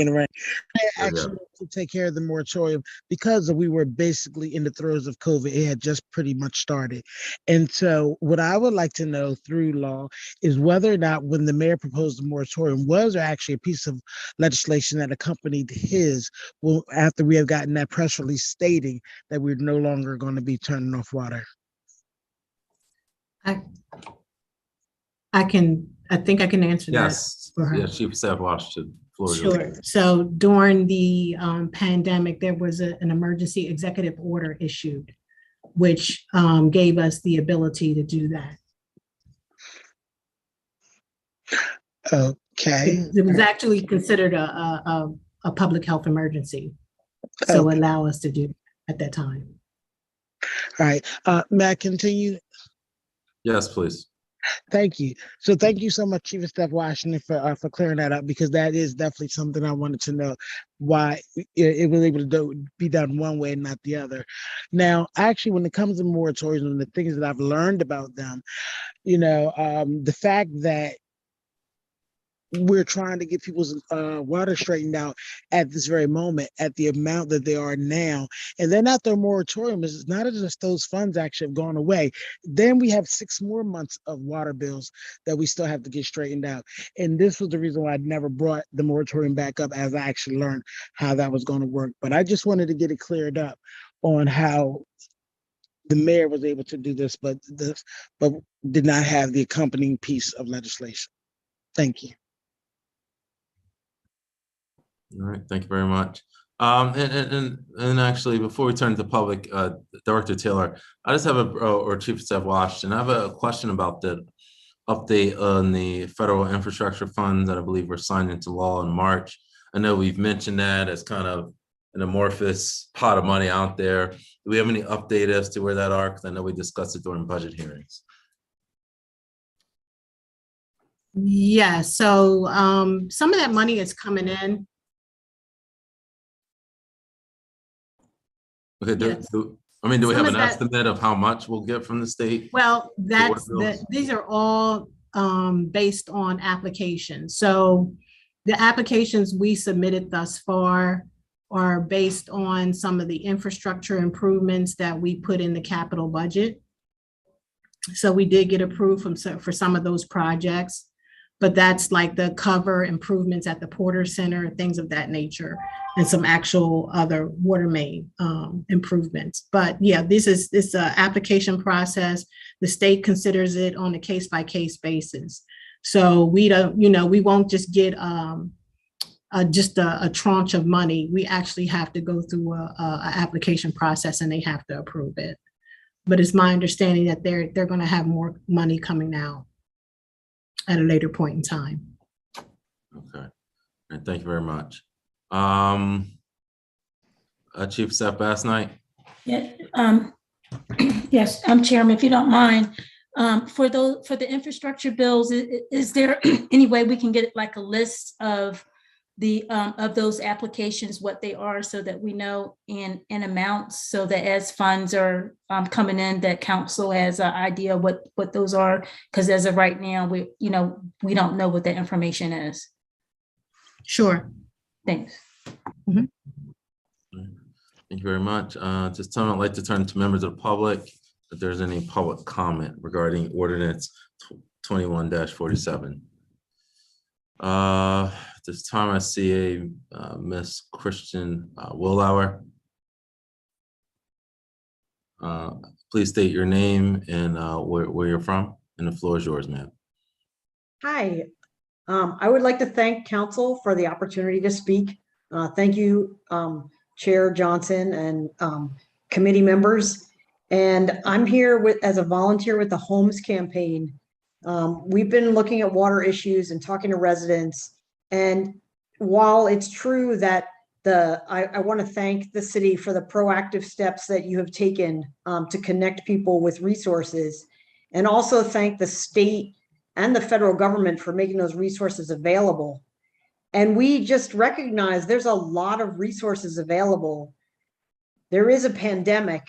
to take care of the moratorium because we were basically in the throes of COVID. It had just pretty much started. And so what I would like to know through Law is whether or not when the mayor proposed the moratorium, was there actually a piece of legislation that accompanied his, well, after we have gotten that press release stating that we're no longer going to be turning off water? I think I can answer that. Yes. Yes, Chief of Staff Washington. Sure. So during the pandemic, there was an emergency executive order issued, which gave us the ability to do that. Okay. It was actually considered a public health emergency. So allow us to do at that time. All right. May I continue? Yes, please. Thank you. So thank you so much, Chief of Staff Washington, for clearing that up, because that is definitely something I wanted to know, why it was able to be done one way and not the other. Now, actually, when it comes to moratoriums and the things that I've learned about them, the fact that we're trying to get people's water straightened out at this very moment at the amount that they are now. And then after a moratorium, it's not as if those funds actually have gone away. Then we have 6 more months of water bills that we still have to get straightened out. And this was the reason why I never brought the moratorium back up, as I actually learned how that was going to work. But I just wanted to get it cleared up on how the mayor was able to do this, but did not have the accompanying piece of legislation. Thank you. All right, thank you very much. And actually, before we turn to public, Director Taylor, I just have or Chief of Staff Washington, I have a question about the update on the federal infrastructure funds that I believe were signed into law in March. I know we've mentioned that as kind of an amorphous pot of money out there. Do we have any update as to where that are? Because I know we discussed it during budget hearings. Yeah, so some of that money is coming in. Okay, Yes. do we have Some an of that- estimate of how much we'll get from the state? Well, bills? these are all based on applications. So the applications we submitted thus far are based on some of the infrastructure improvements that we put in the capital budget. So we did get approved for some of those projects, but that's like the cover improvements at the Porter Center, things of that nature, and some actual other water main improvements. But yeah, this is application process. The state considers it on a case-by-case basis. So we don't, we won't just get just a tranche of money. We actually have to go through a application process, and they have to approve it. But it's my understanding that they're going to have more money coming out at a later point in time. Okay, and thank you very much. Chief Staff Bass Knight. Yeah, yes, Chairman, if you don't mind, for the infrastructure bills, is there any way we can get like a list of those applications, what they are, so that we know in amounts, so that as funds are coming in, that council has an idea what those are? Because as of right now, we don't know what that information is. Sure. Thanks. Mm-hmm. Thank you very much. This time I'd like to turn to members of the public if there's any public comment regarding Ordinance 21-47. This time I see a Miss Christian Willauer. Please state your name and where you're from, and the floor is yours, ma'am. Hi, I would like to thank council for the opportunity to speak. Thank you, Chair Johnson and committee members. And I'm here as a volunteer with the Homes Campaign. We've been looking at water issues and talking to residents. And while it's true that I want to thank the city for the proactive steps that you have taken to connect people with resources, and also thank the state and the federal government for making those resources available. And we just recognize there's a lot of resources available. There is a pandemic.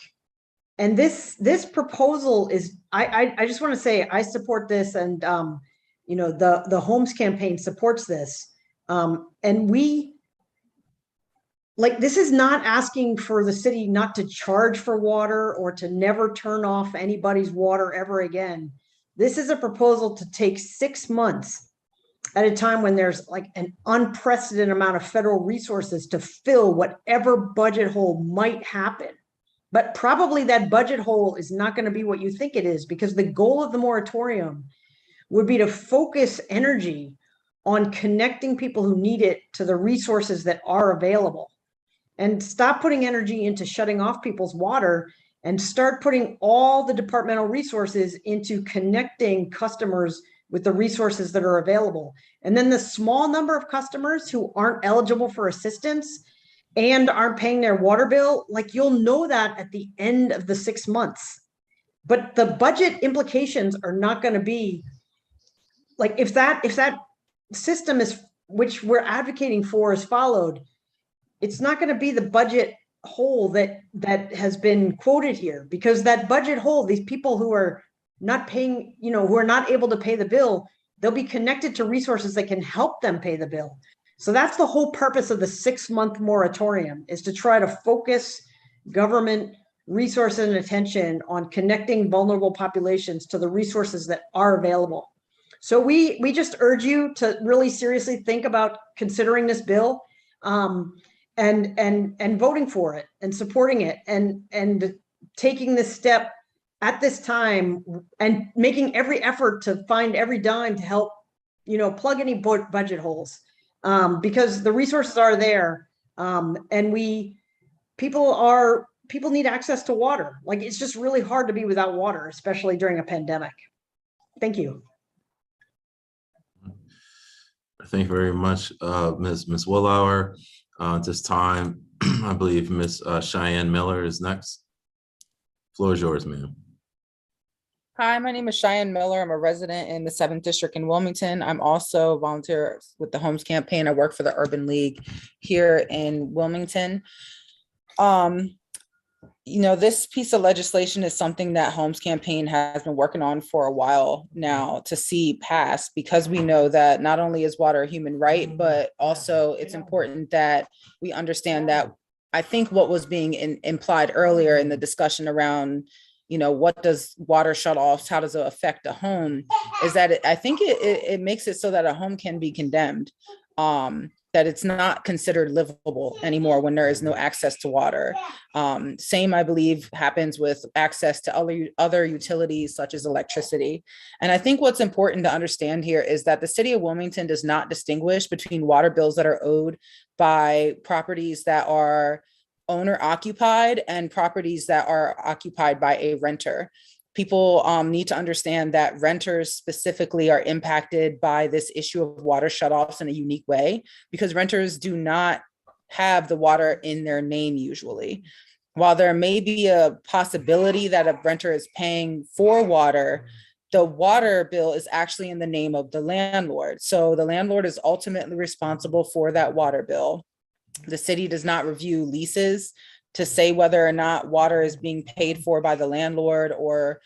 And this proposal is, I just want to say, I support this, and the Homes Campaign supports this. And this is not asking for the city not to charge for water or to never turn off anybody's water ever again. This is a proposal to take 6 months at a time when there's like an unprecedented amount of federal resources to fill whatever budget hole might happen. But probably that budget hole is not going to be what you think it is, because the goal of the moratorium would be to focus energy on connecting people who need it to the resources that are available, and stop putting energy into shutting off people's water, and start putting all the departmental resources into connecting customers with the resources that are available. And then the small number of customers who aren't eligible for assistance and aren't paying their water bill, you'll know that at the end of the 6 months. but the budget implications are not going to be like, if that system is, which we're advocating for, is followed, it's not going to be the budget hole that has been quoted here, because that budget hole, these people who are not paying, who are not able to pay the bill, they'll be connected to resources that can help them pay the bill. So that's the whole purpose of the 6-month moratorium, is to try to focus government resources and attention on connecting vulnerable populations to the resources that are available. So we just urge you to really seriously think about considering this bill, and voting for it and supporting it, and taking this step at this time, and making every effort to find every dime to help, plug any budget holes, because the resources are there, and people need access to water. Like, it's just really hard to be without water, especially during a pandemic. Thank you. Thank you very much, Ms. Willauer. At this time, I believe Ms. Cheyenne Miller is next. Floor is yours, ma'am. Hi, my name is Cheyenne Miller. I'm a resident in the 7th District in Wilmington. I'm also a volunteer with the Homes Campaign. I work for the Urban League here in Wilmington. This piece of legislation is something that Homes Campaign has been working on for a while now to see passed, because we know that not only is water a human right, but also it's important that we understand that, I think what was being implied earlier in the discussion around, what does water shutoffs, how does it affect a home, is that I think it makes it so that a home can be condemned. That it's not considered livable anymore when there is no access to water. Same, I believe, happens with access to other utilities such as electricity. And I think what's important to understand here is that the city of Wilmington does not distinguish between water bills that are owed by properties that are owner occupied and properties that are occupied by a renter. People need to understand that renters specifically are impacted by this issue of water shutoffs in a unique way, because renters do not have the water in their name usually. While there may be a possibility that a renter is paying for water, the water bill is actually in the name of the landlord. So the landlord is ultimately responsible for that water bill. The city does not review leases to say whether or not water is being paid for by the landlord or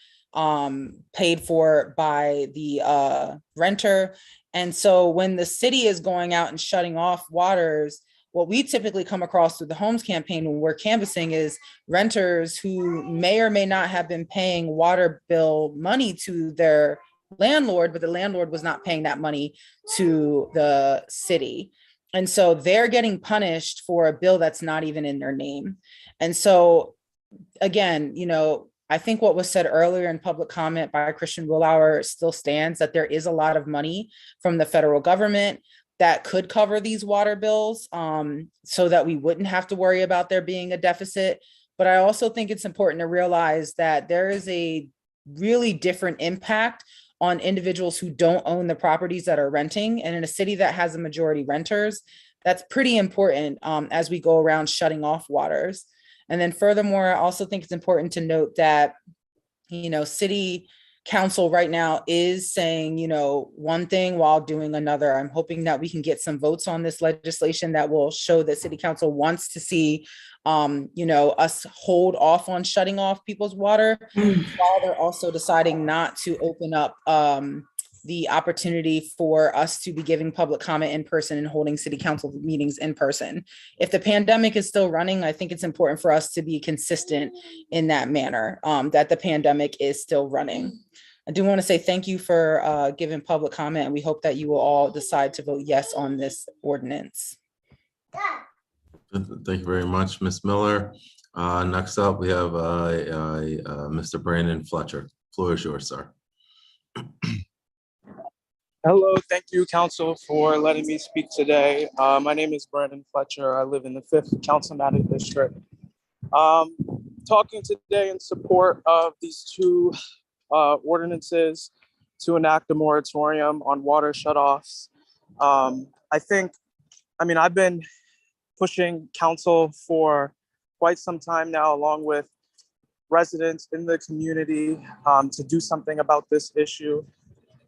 paid for by the renter. And so when the city is going out and shutting off waters, what we typically come across through the Homes Campaign when we're canvassing is renters who may or may not have been paying water bill money to their landlord, but the landlord was not paying that money to the city. And so they're getting punished for a bill that's not even in their name. And so, again, I think what was said earlier in public comment by Christian Willauer still stands, that there is a lot of money from the federal government that could cover these water bills, so that we wouldn't have to worry about there being a deficit. But I also think it's important to realize that there is a really different impact on individuals who don't own the properties that are renting. And in a city that has a majority renters, that's pretty important as we go around shutting off waters. And then furthermore, I also think it's important to note that, city council right now is saying, one thing while doing another. I'm hoping that we can get some votes on this legislation that will show that city council wants to see us hold off on shutting off people's water, while they're also deciding not to open up the opportunity for us to be giving public comment in person and holding city council meetings in person. If the pandemic is still running, I think it's important for us to be consistent in that manner, that the pandemic is still running. I do want to say thank you for giving public comment, and we hope that you will all decide to vote yes on this ordinance. Thank you very much, Ms. Miller. Next up, we have Mr. Brandon Fletcher. Floor is yours, sir. Hello, thank you, Council, for letting me speak today. My name is Brandon Fletcher. I live in the 5th Councilmanic District. Talking today in support of these two ordinances to enact a moratorium on water shutoffs. I've been pushing council for quite some time now, along with residents in the community to do something about this issue.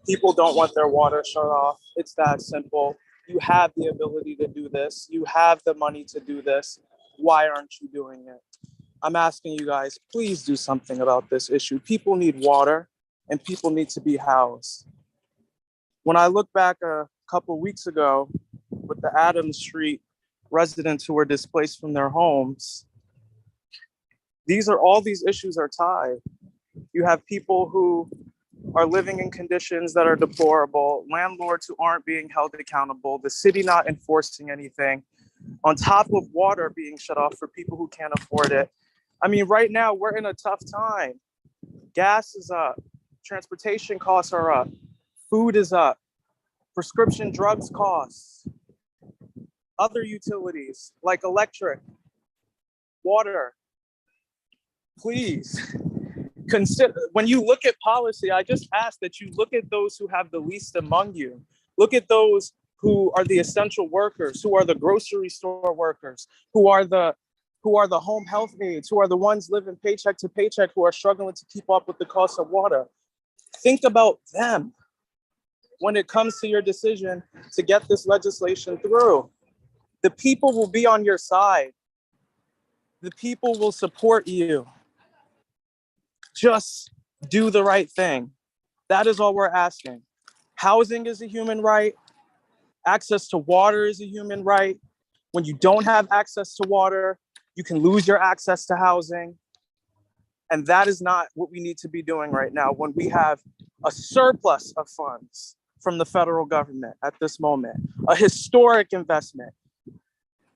People don't want their water shut off. It's that simple. You have the ability to do this. You have the money to do this. Why aren't you doing it? I'm asking you guys, please do something about this issue. People need water and people need to be housed. When I look back a couple weeks ago with the Adams Street residents who were displaced from their homes, all these issues are tied. You have people who are living in conditions that are deplorable, landlords who aren't being held accountable, the city not enforcing anything, on top of water being shut off for people who can't afford it. I mean, right now we're in a tough time. Gas is up, transportation costs are up, food is up, prescription drugs costs, other utilities like electric, water. Please consider, when you look at policy, I just ask that you look at those who have the least among you. Look at those who are the essential workers, who are the grocery store workers, who are the home health aides, who are the ones living paycheck to paycheck, who are struggling to keep up with the cost of water. Think about them when it comes to your decision to get this legislation through. The people will be on your side. The people will support you. Just do the right thing. That is all we're asking. Housing is a human right. Access to water is a human right. When you don't have access to water, you can lose your access to housing. And that is not what we need to be doing right now when we have a surplus of funds from the federal government at this moment, a historic investment,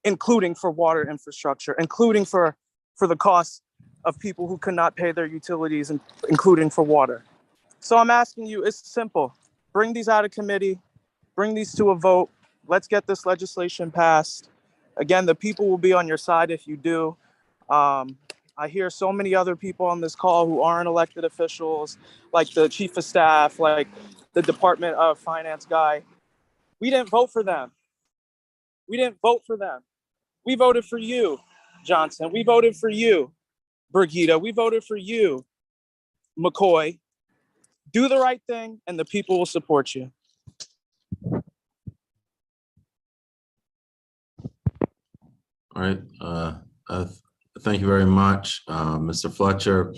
including for water infrastructure, including for the cost of people who could not pay their utilities, and including for water. So I'm asking you, it's simple. Bring these out of committee, bring these to a vote. Let's get this legislation passed. Again, the people will be on your side if you do. I hear so many other people on this call who aren't elected officials, like the chief of staff, like the Department of Finance guy. We didn't vote for them. We didn't vote for them. We voted for you, Johnson. We voted for you, Brigida. We voted for you, McCoy. Do the right thing and the people will support you. All right. Thank you very much, Mr. Fletcher.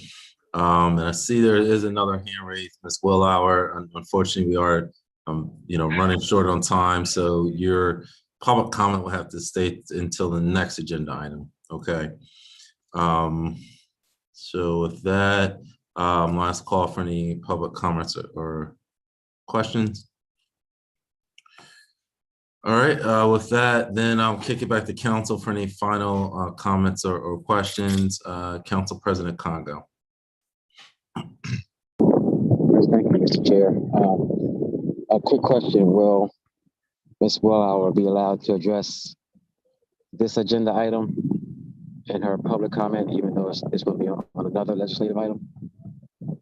And I see there is another hand raised, Ms. Willauer. Unfortunately, we are, running short on time. So your public comment will have to stay until the next agenda item. Okay. So with that, last call for any public comments or questions. All right, with that, then I'll kick it back to council for any final comments or questions. Council President Congo. Thank you, Mr. Chair. A quick question. Will Ms. Willauer be allowed to address this agenda item in her public comment, even though it's going to be on another legislative item?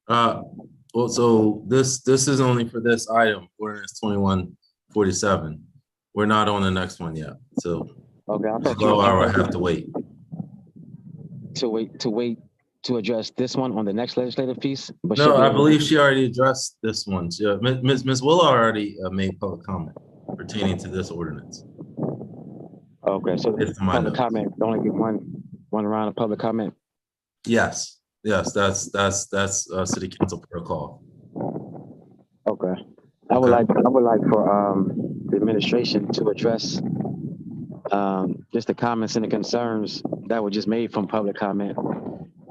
Well, so this is only for this item, Ordinance 2147. We're not on the next one yet, so okay. I have to wait. To address this one on the next legislative piece. But no, I believe she already addressed this one. Ms. Willow already made public comment pertaining to this ordinance. Okay, so public comment, only get one round of public comment. Yes, that's city council protocol. Okay, I would like for the administration to address just the comments and the concerns that were just made from public comment.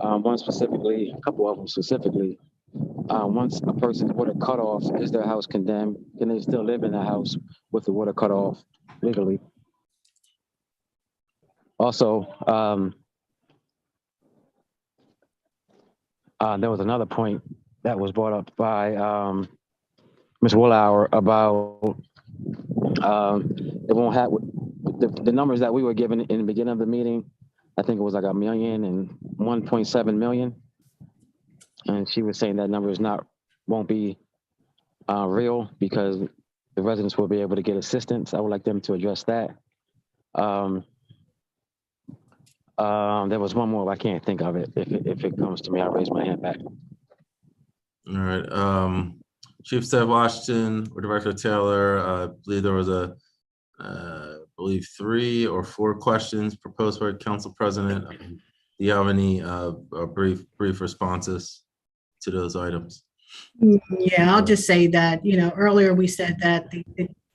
One specifically, a couple of them specifically. Once a person's water cut off, is their house condemned? Can they still live in the house with the water cut off legally? Also, there was another point that was brought up by Ms. Willauer about it won't have the numbers that we were given in the beginning of the meeting. I think it was like $1 million and 1.7 million. And she was saying that number won't be real because the residents will be able to get assistance. I would like them to address that. There was one more, I can't think of it. If it comes to me, I'll raise my hand back. All right. Chief Staff Washington or Director Taylor, I believe there was I believe 3 or 4 questions proposed by Council President. Do you have any brief responses to those items? Yeah, I'll just say that, earlier we said that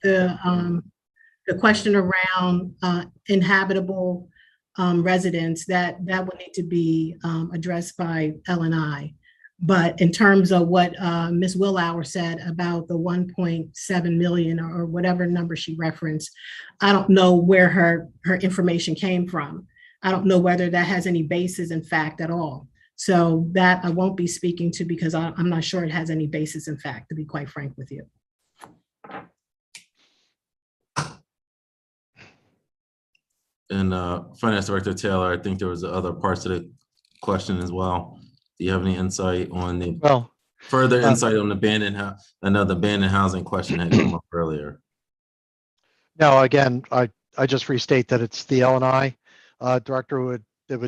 the question around inhabitable residents, that would need to be addressed by L&I. But in terms of what Ms. Willauer said about the 1.7 million or whatever number she referenced, I don't know where her information came from. I don't know whether that has any basis in fact at all. So that I won't be speaking to because I'm not sure it has any basis in fact, to be quite frank with you. And Finance Director Taylor, I think there was other parts of the question as well. Do you have any insight on the further insight on the abandoned house? I know the abandoned housing question had come up earlier. No, again, I just restate that it's the L&I director would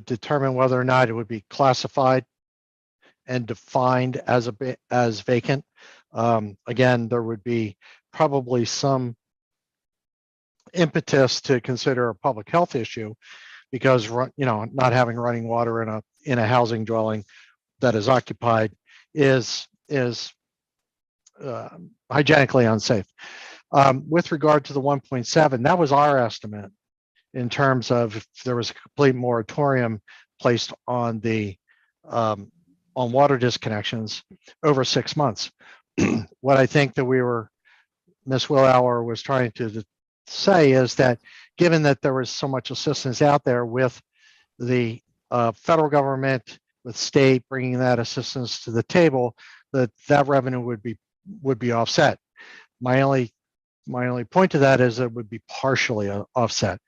determine whether or not it would be classified and defined as vacant. Again, there would be probably some impetus to consider a public health issue because not having running water in a housing dwelling that is occupied is hygienically unsafe. With regard to the 1.7, that was our estimate in terms of if there was a complete moratorium placed on the on water disconnections over 6 months. What I think that Ms. Willauer was trying to say is that given that there was so much assistance out there with the federal government, with state bringing that assistance to the table, that revenue would be offset. My only point to that is it would be partially offset.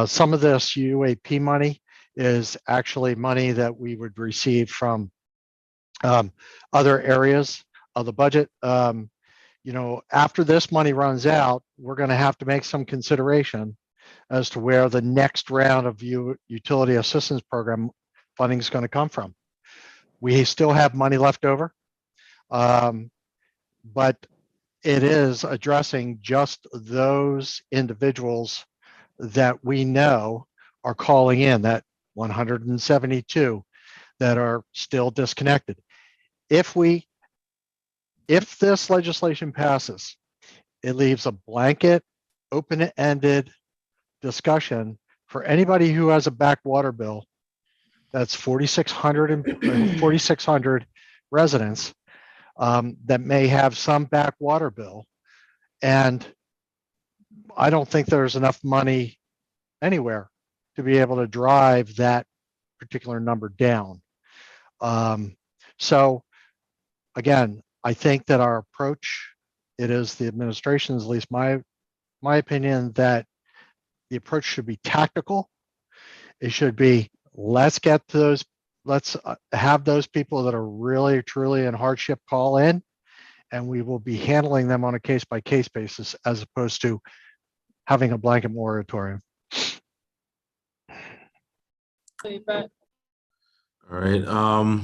Some of this UAP money is actually money that we would receive from other areas of the budget. After this money runs out, we're going to have to make some consideration as to where the next round of utility assistance program funding is going to come from. We still have money left over, but it is addressing just those individuals that we know are calling in, that 172 that are still disconnected. If this legislation passes, it leaves a blanket, open-ended discussion for anybody who has a back water bill that's 4,600 residents that may have some back water bill. And I don't think there's enough money anywhere to be able to drive that particular number down. So again, I think that our approach, it is the administration's, at least my opinion, that the approach should be tactical. It should be, let's have those people that are really truly in hardship call in, and we will be handling them on a case-by-case basis as opposed to having a blanket moratorium. All right.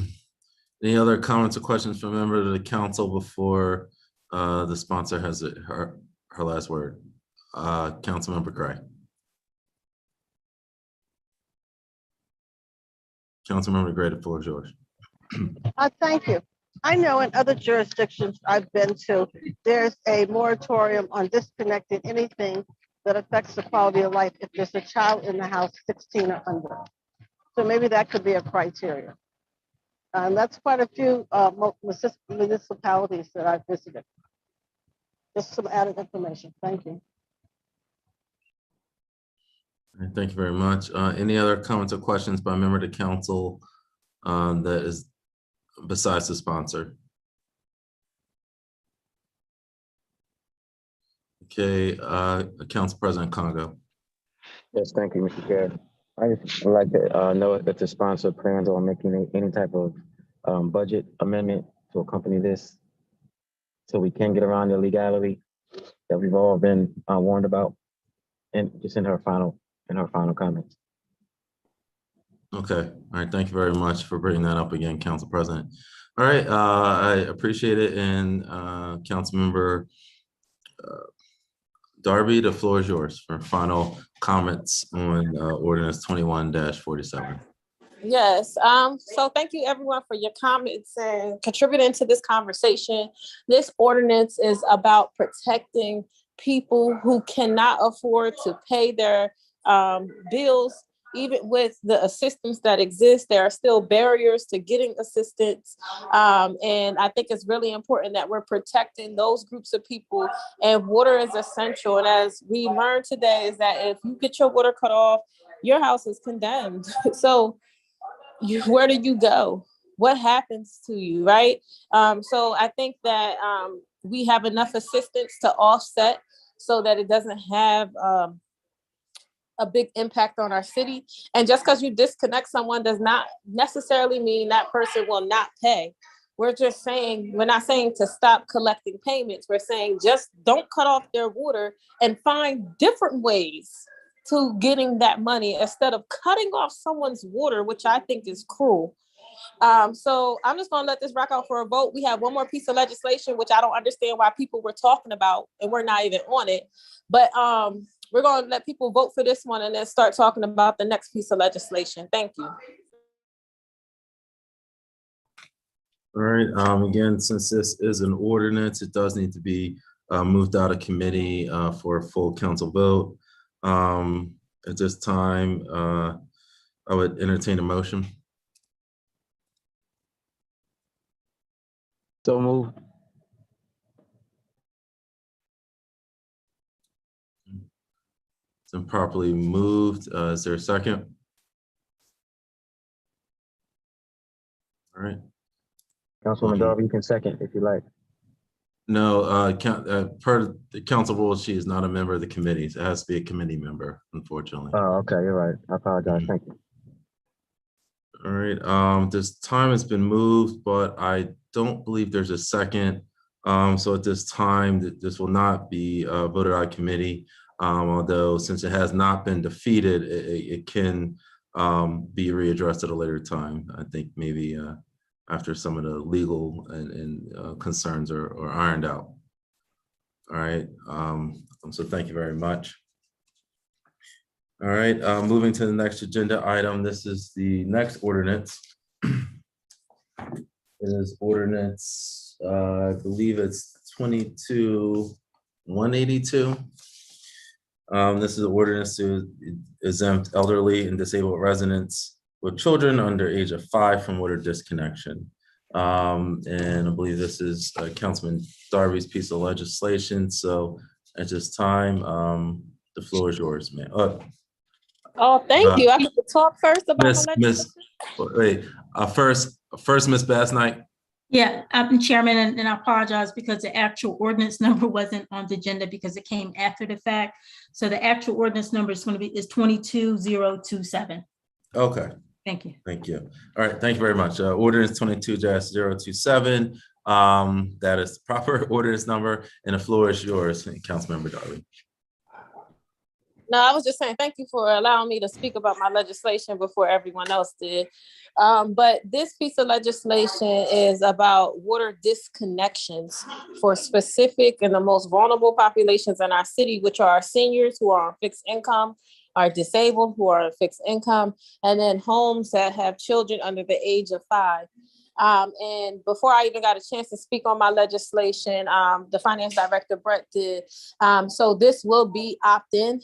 Any other comments or questions from members of the council before the sponsor has her last word? Councilmember Gray. Councilmember Gray, the floor is yours. Thank you. I know in other jurisdictions I've been to, there's a moratorium on disconnecting anything that affects the quality of life if there's a child in the house 16 or under. So maybe that could be a criteria. That's quite a few municipalities that I've visited. Just some added information. Thank you. Thank you very much. Any other comments or questions by a member of the council that is besides the sponsor? Okay, Council President Congo. Yes, thank you, Mr. Chair. I just would like to know if the sponsor plans on making any type of budget amendment to accompany this, so we can get around the legality that we've all been warned about, and just in her final comments. Okay, all right, thank you very much for bringing that up again, Council President. All right, I appreciate it, and Councilmember Darby, the floor is yours for final comments on Ordinance 21-47. Yes, so thank you everyone for your comments and contributing to this conversation. This ordinance is about protecting people who cannot afford to pay their bills. Even with the assistance that exists, there are still barriers to getting assistance. And I think it's really important that we're protecting those groups of people, and water is essential. And as we learned today is that if you get your water cut off, your house is condemned. So where do you go? What happens to you, right? So I think that we have enough assistance to offset so that it doesn't have a big impact on our city. And just because you disconnect someone does not necessarily mean that person will not pay. We're just saying, we're not saying to stop collecting payments. We're saying just don't cut off their water and find different ways to getting that money instead of cutting off someone's water, which I think is cruel. So I'm just gonna let this rock out for a vote. We have one more piece of legislation, which I don't understand why people were talking about and we're not even on it. But we're gonna let people vote for this one and then start talking about the next piece of legislation. Thank you. All right, again, since this is an ordinance, it does need to be moved out of committee for a full council vote. At this time, I would entertain a motion. So move. It's been properly moved. Is there a second? All right. Councilwoman Darby, you can second if you like. No, per the council rules, she is not a member of the committee. So it has to be a committee member, unfortunately. Oh, okay, you're right. I apologize. Thank you. All right, this time has been moved, but I don't believe there's a second. So at this time, this will not be voted out of committee. Although since it has not been defeated, it can be readdressed at a later time. I think maybe after some of the legal and concerns are ironed out. All right, so thank you very much. All right, moving to the next agenda item. This is the next ordinance. It is ordinance, I believe it's 22-182. This is an ordinance to exempt elderly and disabled residents with children under age of 5 from water disconnection. And I believe this is Councilman Darby's piece of legislation. So at this time, the floor is yours, man. Oh, thank you. I get to talk first about my legislation. First, Ms. Bass Knight. Yeah, Chairman, and I apologize because the actual ordinance number wasn't on the agenda because it came after the fact. So the actual ordinance number is going to be 22027. Okay. Thank you. Thank you. All right. Thank you very much. Ordinance 22-027. That is the proper ordinance number, and the floor is yours, Councilmember Darby. No, I was just saying thank you for allowing me to speak about my legislation before everyone else did. But this piece of legislation is about water disconnections for specific and the most vulnerable populations in our city, which are our seniors who are on fixed income, are disabled who are on fixed income, and then homes that have children under the age of 5. And before I even got a chance to speak on my legislation, the finance director, Brett, did. So this will be opt-in.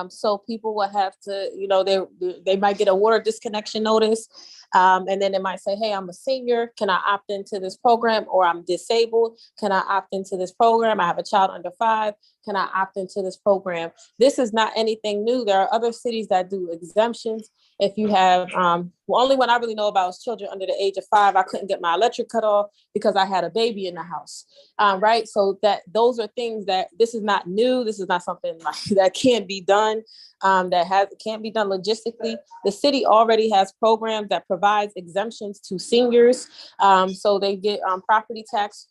So people will have to, you know, they might get a water disconnection notice. And then they might say, hey, I'm a senior. Can I opt into this program? Or I'm disabled. Can I opt into this program? I have a child under 5. Can I opt into this program? This is not anything new. There are other cities that do exemptions. If you have, only one I really know about is children under the age of 5. I couldn't get my electric cut off because I had a baby in the house, right? So those are things that this is not new. This is not something like that can't be done, can't be done logistically. The city already has programs that provides exemptions to seniors. So they get property tax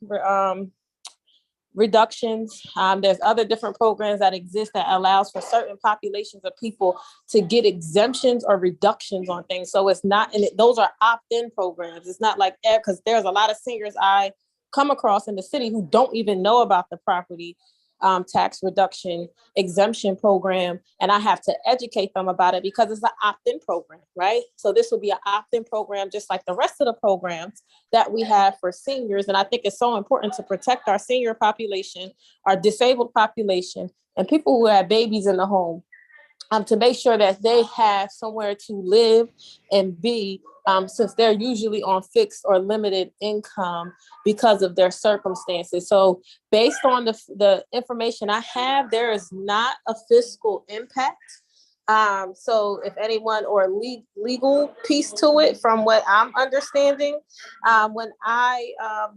reductions. There's other different programs that exist that allows for certain populations of people to get exemptions or reductions on things. So it's not, and those are opt-in programs. It's not like, because there's a lot of seniors I come across in the city who don't even know about the property tax reduction exemption program, and I have to educate them about it because it's an opt-in program, right? So this will be an opt-in program just like the rest of the programs that we have for seniors. And I think it's so important to protect our senior population, our disabled population, and people who have babies in the home, to make sure that they have somewhere to live and be, since they're usually on fixed or limited income because of their circumstances. So based on the information I have, there is not a fiscal impact. So if anyone, or legal piece to it, from what I'm understanding, when I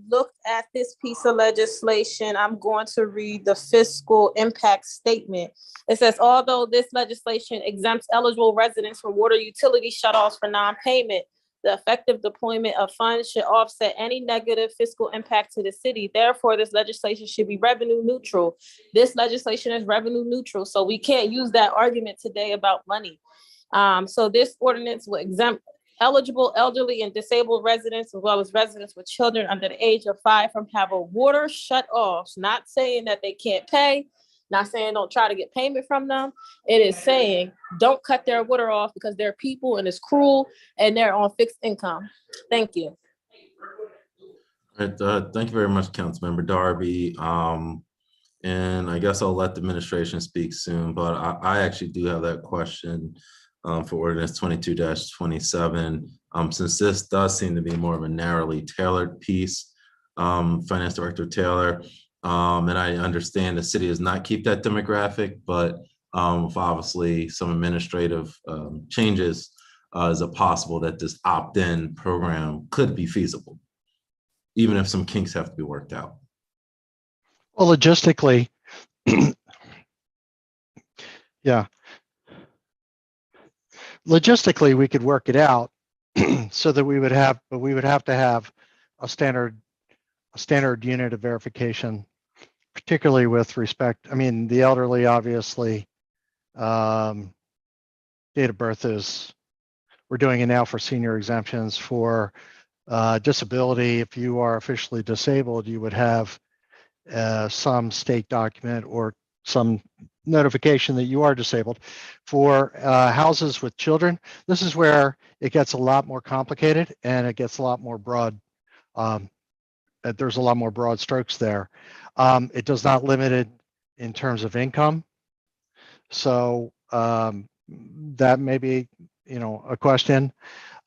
looked at this piece of legislation, I'm going to read the fiscal impact statement. It says, although this legislation exempts eligible residents from water utility shutoffs for non-payment, the effective deployment of funds should offset any negative fiscal impact to the city. Therefore, this legislation should be revenue neutral. This legislation is revenue neutral, so we can't use that argument today about money. So this ordinance will exempt eligible elderly and disabled residents, as well as residents with children under the age of 5 from having water shut offs. Not saying that they can't pay, not saying don't try to get payment from them. It is saying don't cut their water off because they're people and it's cruel and they're on fixed income. Thank you. All right, thank you very much, Councilmember Darby. And I guess I'll let the administration speak soon, but I actually do have that question for Ordinance 22-27. Since this does seem to be more of a narrowly tailored piece, Finance Director Taylor, and I understand the city does not keep that demographic, but with obviously some administrative changes, is it possible that this opt-in program could be feasible, even if some kinks have to be worked out? Well, logistically, yeah. Logistically, we could work it out so that we would have, but we would have to have a standard unit of verification, particularly with respect, I mean, the elderly, obviously, date of birth is, we're doing it now for senior exemptions. For disability, if you are officially disabled, you would have some state document or some notification that you are disabled. For houses with children, this is where it gets a lot more complicated and it gets a lot more broad. There's a lot more broad strokes there. It does not limit it in terms of income. So that may be, a question.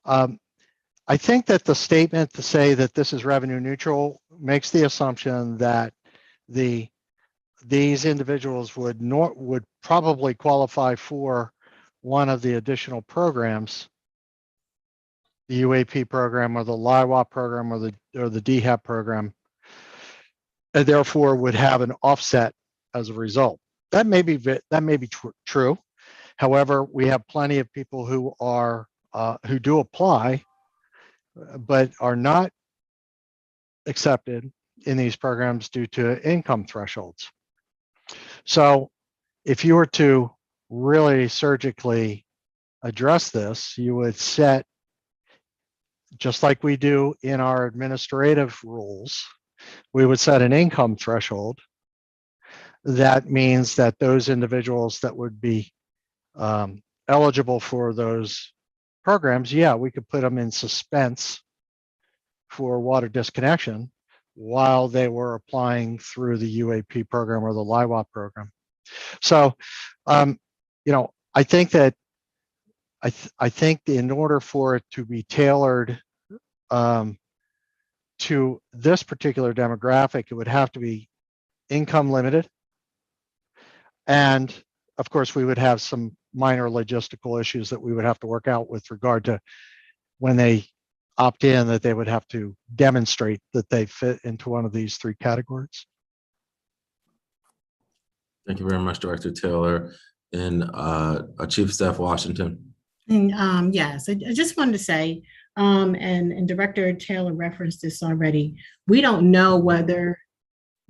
I think that the statement to say that this is revenue neutral makes the assumption that these individuals would probably qualify for one of the additional programs, the UAP program or the LIWAP program or the DHAP program, and therefore would have an offset as a result. That may be true. However, we have plenty of people who are who do apply, but are not accepted in these programs due to income thresholds. So if you were to really surgically address this, you would set, just like we do in our administrative rules, we would set an income threshold. That means that those individuals that would be eligible for those programs, yeah, we could put them in suspense for water disconnection while they were applying through the UAP program or the LIWAP program. So, I think that I think in order for it to be tailored to this particular demographic, it would have to be income limited. And of course, we would have some minor logistical issues that we would have to work out with regard to when they opt in, that they would have to demonstrate that they fit into one of these three categories. Thank you very much, Director Taylor. And Chief of Staff Washington. And yes, I just wanted to say, and Director Taylor referenced this already, we don't know whether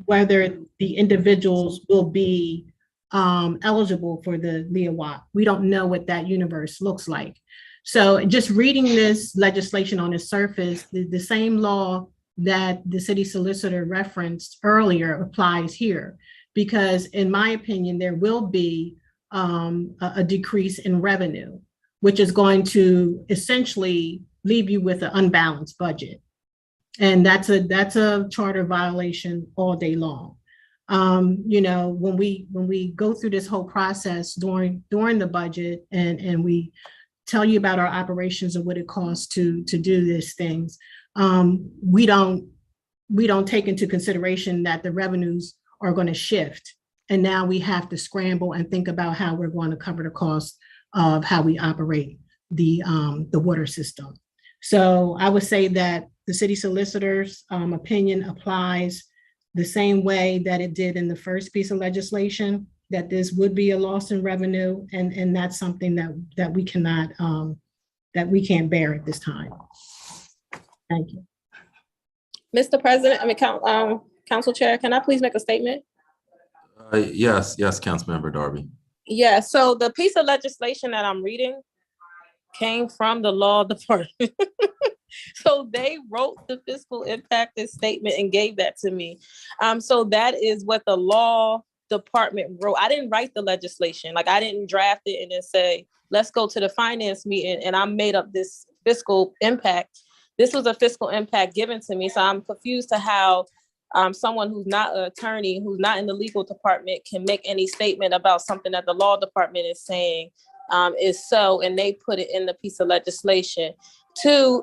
whether the individuals will be eligible for the LEAWAT. We don't know what that universe looks like. So just reading this legislation on the surface, the same law that the city solicitor referenced earlier applies here, because in my opinion, there will be a decrease in revenue, which is going to essentially leave you with an unbalanced budget. And that's a charter violation all day long. You know, when we go through this whole process during the budget and we tell you about our operations and what it costs to do these things, we don't take into consideration that the revenues are going to shift. And now we have to scramble and think about how we're going to cover the cost of how we operate the water system. So I would say that the city solicitor's opinion applies the same way that it did in the first piece of legislation, that this would be a loss in revenue, and that's something that we cannot, that we can't bear at this time. Thank you. Mr. President, Council Chair, can I please make a statement? Yes, Councilmember Darby. Yeah, so the piece of legislation that I'm reading came from the law department. So they wrote the fiscal impact statement and gave that to me. So that is what the law department wrote. I didn't write the legislation. Like, I didn't draft it and then say, let's go to the finance meeting and I made up this fiscal impact. This was a fiscal impact given to me. So I'm confused to how someone who's not an attorney, who's not in the legal department, can make any statement about something that the law department is saying is so, and they put it in the piece of legislation. Two,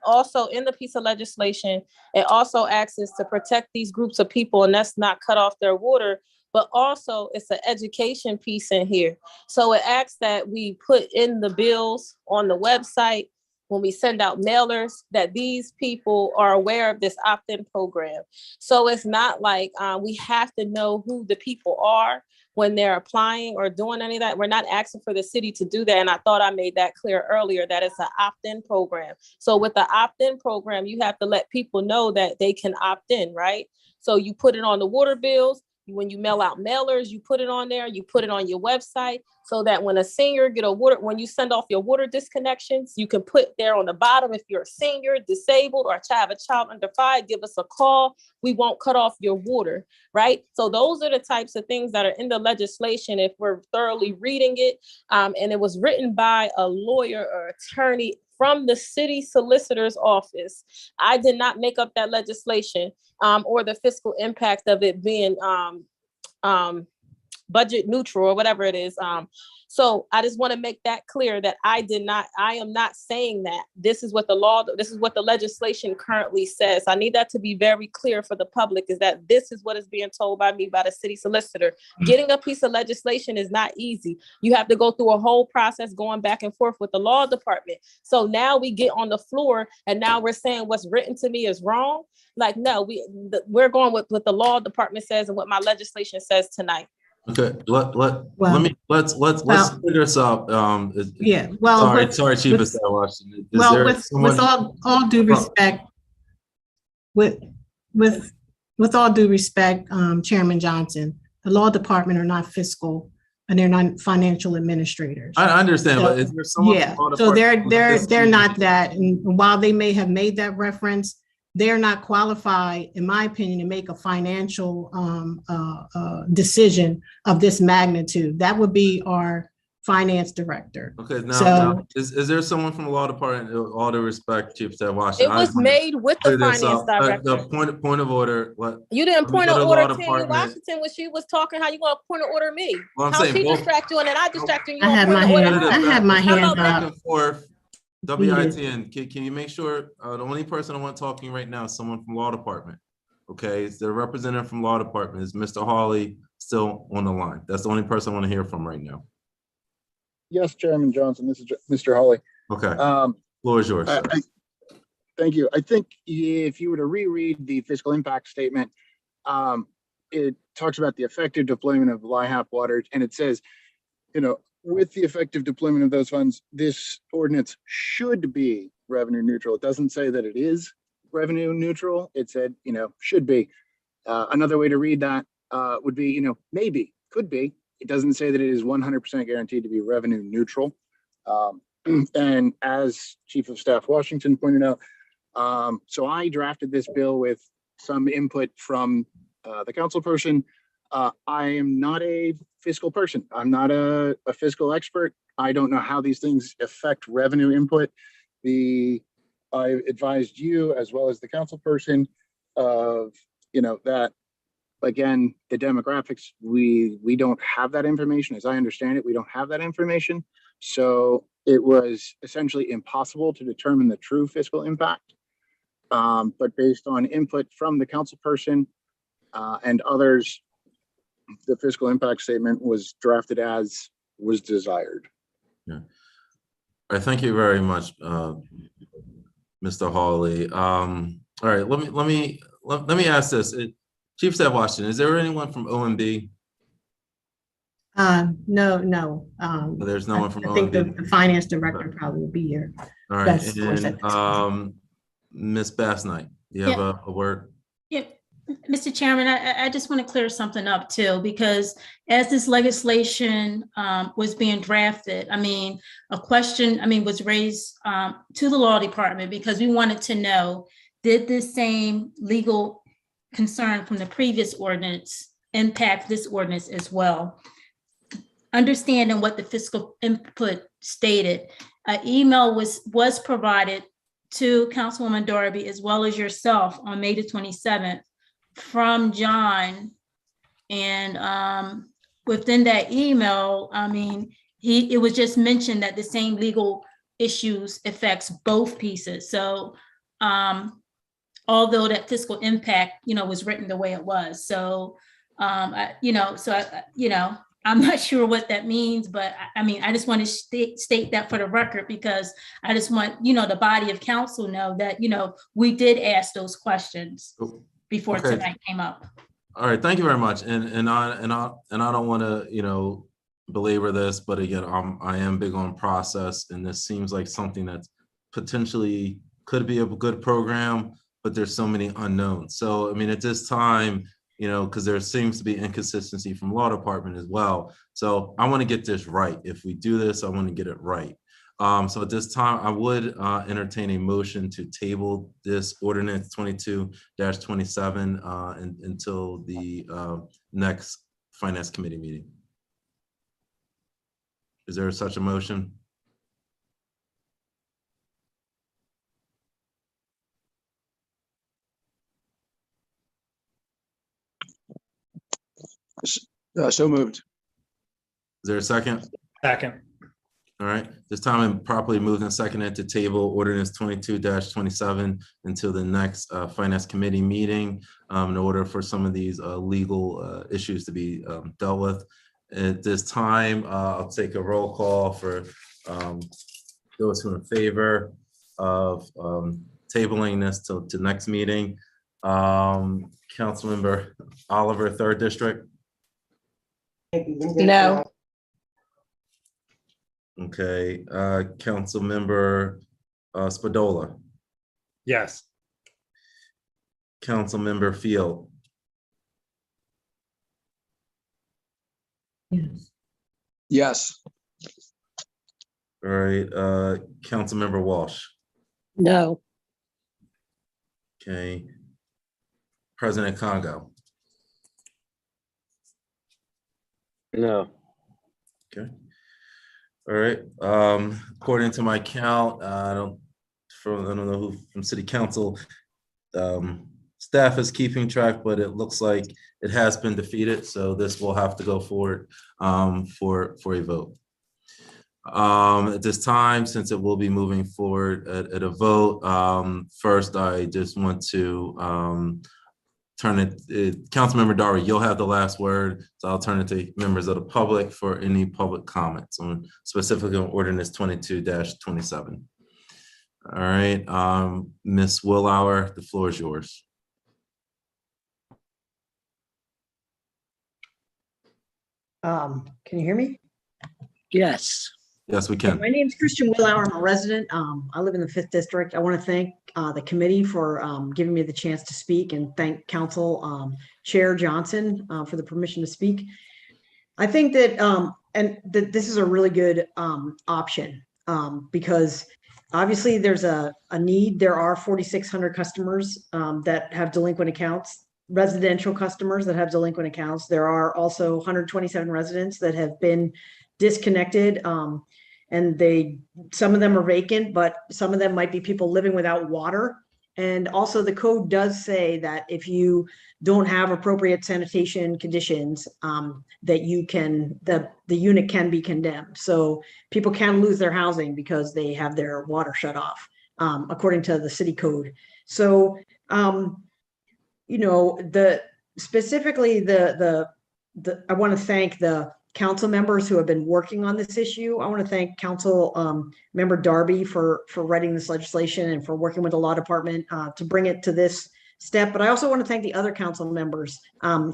also in the piece of legislation, it also asks us to protect these groups of people and that's not cut off their water, but also it's an education piece in here. So it asks that we put in the bills on the website when we send out mailers that these people are aware of this opt-in program. So it's not like we have to know who the people are when they're applying or doing any of that. We're not asking for the city to do that. And I thought I made that clear earlier, that it's an opt-in program. So with the opt-in program, you have to let people know that they can opt in, right? So you put it on the water bills. When you mail out mailers, you put it on there, you put it on your website, so that when a senior get a water, when you send off your water disconnections, you can put there on the bottom, if you're a senior, disabled, or have a child under 5, give us a call. We won't cut off your water, right? So those are the types of things that are in the legislation if we're thoroughly reading it. And it was written by a lawyer or attorney from the city solicitor's office. I did not make up that legislation or the fiscal impact of it being budget neutral or whatever it is. So I just want to make that clear that I am not saying that. This is what the legislation currently says. I need that to be very clear for the public, is that this is what is being told by me by the city solicitor. Getting a piece of legislation is not easy. You have to go through a whole process going back and forth with the law department. So now we get on the floor and now we're saying what's written to me is wrong. Like, no, we're going with what the law department says and what my legislation says tonight. Okay, let's figure this out. Yeah, well, sorry, Chief of Staff Washington. With all due respect, with all due respect, Chairman Johnson, the law department are not fiscal and they're not financial administrators. I understand, so, but is there someone? Yeah, so they're not that, and while they may have made that reference, they're not qualified, in my opinion, to make a financial decision of this magnitude. That would be our finance director. Okay, now is there someone from the law department? All due respect, Chief of Staff Washington. It was made with the finance director. The point of order. You didn't point of order Tammy Washington when she was talking. How you going to point of order me? Well, how she distract you and then I distract you? I had my hand up. WITN, can you make sure the only person I want talking right now is someone from law department? Okay, it's the representative from law department. Is Mr. Hawley still on the line? That's the only person I want to hear from right now. Yes, Chairman Johnson, this is Mr. Hawley. Okay, floor is yours. Thank you. I think if you were to reread the fiscal impact statement, it talks about the effective deployment of LIHAP water, and it says, with the effective deployment of those funds, this ordinance should be revenue neutral. It doesn't say that it is revenue neutral. It said, should be. Another way to read that would be, maybe, could be. It doesn't say that it is 100% guaranteed to be revenue neutral. And as Chief of Staff Washington pointed out, so I drafted this bill with some input from the council person. I am not a fiscal person. I'm not a fiscal expert. I don't know how these things affect revenue input. I advised you as well as the council person of, that, again, the demographics, we don't have that information. As I understand it, we don't have that information. So it was essentially impossible to determine the true fiscal impact. But based on input from the council person and others, the fiscal impact statement was drafted as was desired. Yeah. All right. Thank you very much, Mr. Hawley. All right. Let me ask this. Chief Staff Washington, is there anyone from OMB? No. There's no one from I think OMB. the finance director probably will be here. All right. That's And Ms. Bass-Knight, do you have a word? Yeah, Mr. Chairman, I just want to clear something up too, because as this legislation was being drafted, a question, was raised to the law department because we wanted to know, did this same legal concern from the previous ordinance impact this ordinance as well? Understanding what the fiscal input stated, an email was provided to Councilwoman Darby as well as yourself on May the 27th from John. And within that email, it was just mentioned that the same legal issues affects both pieces. So although that fiscal impact, was written the way it was. So, I'm not sure what that means, but I just want to state that for the record, because I just want, the body of council know that, we did ask those questions before tonight came up. All right, thank you very much. And I don't want to, belabor this, but again, I am big on process, and this seems like something that potentially could be a good program, but there's so many unknowns. So, at this time, because there seems to be inconsistency from law department as well. So I want to get this right. If we do this, I want to get it right. So at this time, I would entertain a motion to table this ordinance 22-27 until the next finance committee meeting. Is there such a motion? So moved. Is there a second? Second. All right, this time I'm properly moved and seconded to table ordinance 22-27 until the next finance committee meeting in order for some of these legal issues to be dealt with. At this time, I'll take a roll call for those who are in favor of tabling this to next meeting. Councilmember Oliver, 3rd District. No. Okay, Councilmember Spadola. Yes. Councilmember Field. Yes. Yes. All right, Councilmember Walsh. No. Okay. President Congo. No. Okay. All right. According to my count, I don't know who from City Council staff is keeping track, but it looks like it has been defeated. So this will have to go forward for a vote. At this time, since it will be moving forward at a vote, first I just want to turn it, Councilmember Darby, you'll have the last word. So I'll turn it to members of the public for any public comments on specifically on ordinance 22-27. All right, Ms. Willauer, the floor is yours. Can you hear me? Yes. Yes, we can. My name is Christian Willauer. I'm a resident. I live in the 5th District. I want to thank the committee for giving me the chance to speak, and thank Council Chair Johnson for the permission to speak. I think that this is a really good option because obviously there's a need. There are 4,600 customers that have delinquent accounts, residential customers that have delinquent accounts. There are also 127 residents that have been disconnected, and some of them are vacant, but some of them might be people living without water. And also the code does say that if you don't have appropriate sanitation conditions, that the unit can be condemned. So people can lose their housing because they have their water shut off, according to the city code. So, you know, specifically I want to thank the council members who have been working on this issue. I want to thank Council Member Darby for writing this legislation and for working with the law department to bring it to this step. But I also want to thank the other council members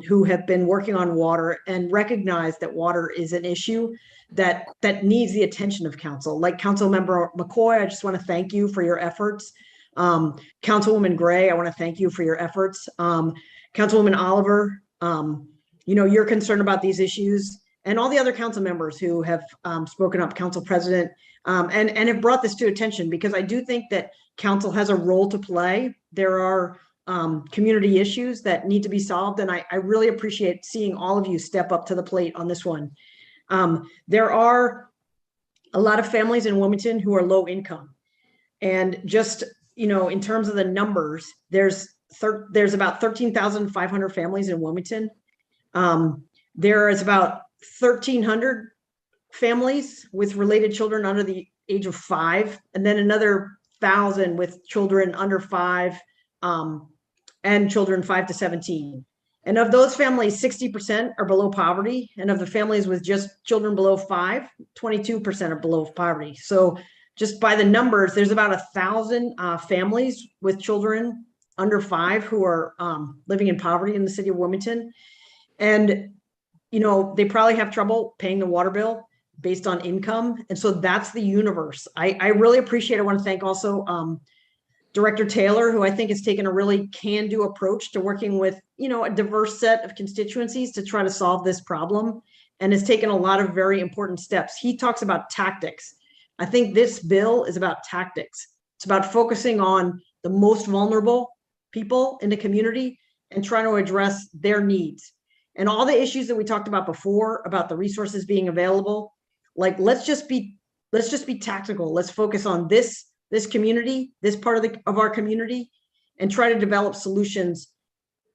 who have been working on water and recognize that water is an issue that needs the attention of council. Like Council Member McCoy, I just want to thank you for your efforts. Councilwoman Gray, I want to thank you for your efforts. Councilwoman Oliver, you know, you're concerned about these issues, and all the other council members who have spoken up, Council President, and have brought this to attention, because I do think that council has a role to play. There are community issues that need to be solved, and I really appreciate seeing all of you step up to the plate on this one. There are a lot of families in Wilmington who are low income, and just, you know, in terms of the numbers, there's about 13,500 families in Wilmington. There is about 1,300 families with related children under the age of 5, and then another 1,000 with children under 5, and children 5 to 17. And of those families, 60% are below poverty. And of the families with just children below 5, 22% are below poverty. So just by the numbers, there's about 1,000 families with children under 5 who are living in poverty in the city of Wilmington. And, you know, they probably have trouble paying the water bill based on income. And so that's the universe. I really appreciate, I want to thank also Director Taylor, who I think has taken a really can-do approach to working with, you know, a diverse set of constituencies to try to solve this problem, and has taken a lot of very important steps. He talks about tactics. I think this bill is about tactics. It's about focusing on the most vulnerable people in the community and trying to address their needs. And all the issues that we talked about before, about the resources being available, like, let's just be tactical. Let's focus on this community, this part of our community, and try to develop solutions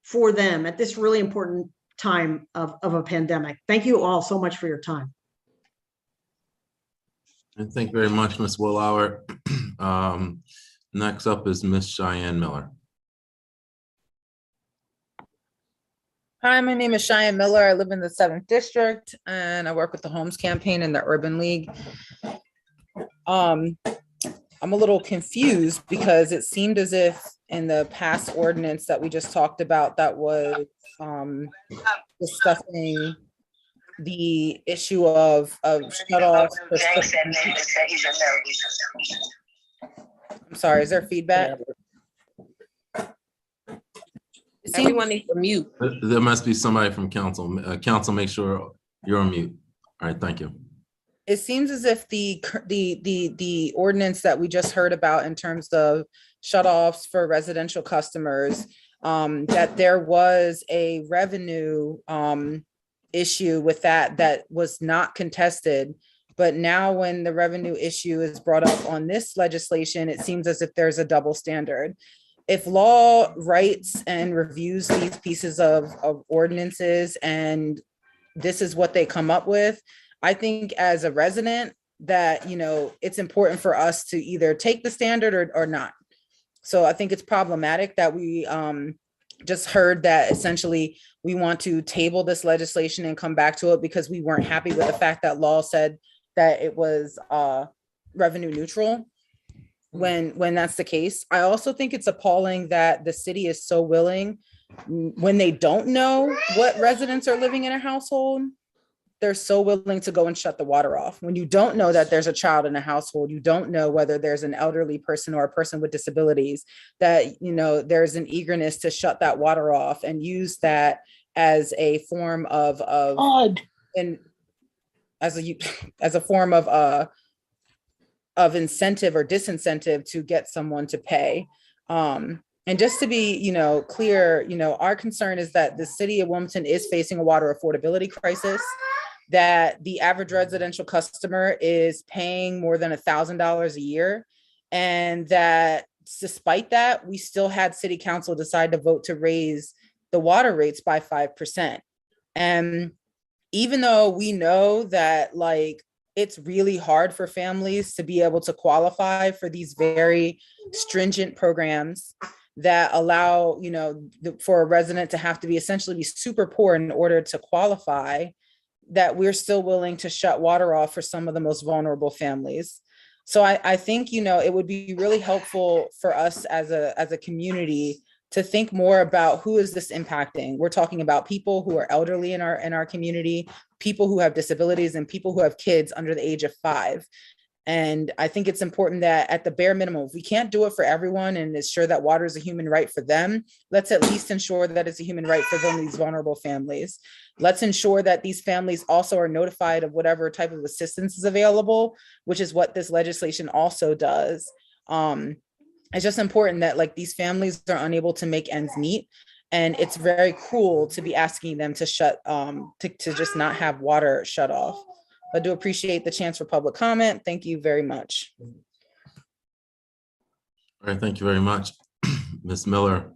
for them at this really important time of a pandemic. Thank you all so much for your time. And thank you very much, Ms. Willauer. Next up is Ms. Cheyenne Miller. Hi, my name is Cheyenne Miller. I live in the 7th District, and I work with the Homes Campaign in the Urban League. I'm a little confused because it seemed as if in the past ordinance that we just talked about that was discussing the issue of shutoffs. I'm sorry, is there feedback? Everyone needs to mute. There must be somebody from council. Council, make sure you're on mute. All right, thank you. It seems as if the ordinance that we just heard about in terms of shutoffs for residential customers, that there was a revenue issue with that was not contested. But now when the revenue issue is brought up on this legislation, it seems as if there's a double standard. If law writes and reviews these pieces of ordinances and this is what they come up with, I think as a resident that, you know, it's important for us to either take the standard or not. So I think it's problematic that we just heard that essentially we want to table this legislation and come back to it because we weren't happy with the fact that law said that it was revenue neutral. When that's the case. I also think it's appalling that the city is so willing when they don't know what residents are living in a household, they're so willing to go and shut the water off. When you don't know that there's a child in a household, you don't know whether there's an elderly person or a person with disabilities, that, you know, there's an eagerness to shut that water off and use that as a form of and as a form of incentive or disincentive to get someone to pay. And just to be, you know, clear, you know, our concern is that the city of Wilmington is facing a water affordability crisis, that the average residential customer is paying more than $1,000 a year. And that despite that, we still had city council decide to vote to raise the water rates by 5%. And even though we know that, like, it's really hard for families to be able to qualify for these very stringent programs that allow, you know, for a resident to have to be essentially be super poor in order to qualify, that we're still willing to shut water off for some of the most vulnerable families. So I think, you know, it would be really helpful for us as a community to think more about who is this impacting. We're talking about people who are elderly in our community, people who have disabilities, and people who have kids under the age of 5. And I think it's important that at the bare minimum, if we can't do it for everyone and ensure that water is a human right for them, let's at least ensure that it's a human right for them, these vulnerable families. Let's ensure that these families also are notified of whatever type of assistance is available, which is what this legislation also does. It's just important that, like, these families are unable to make ends meet. And it's very cruel to be asking them to to just not have water shut off. I do appreciate the chance for public comment. Thank you very much. All right, thank you very much, Ms. Miller.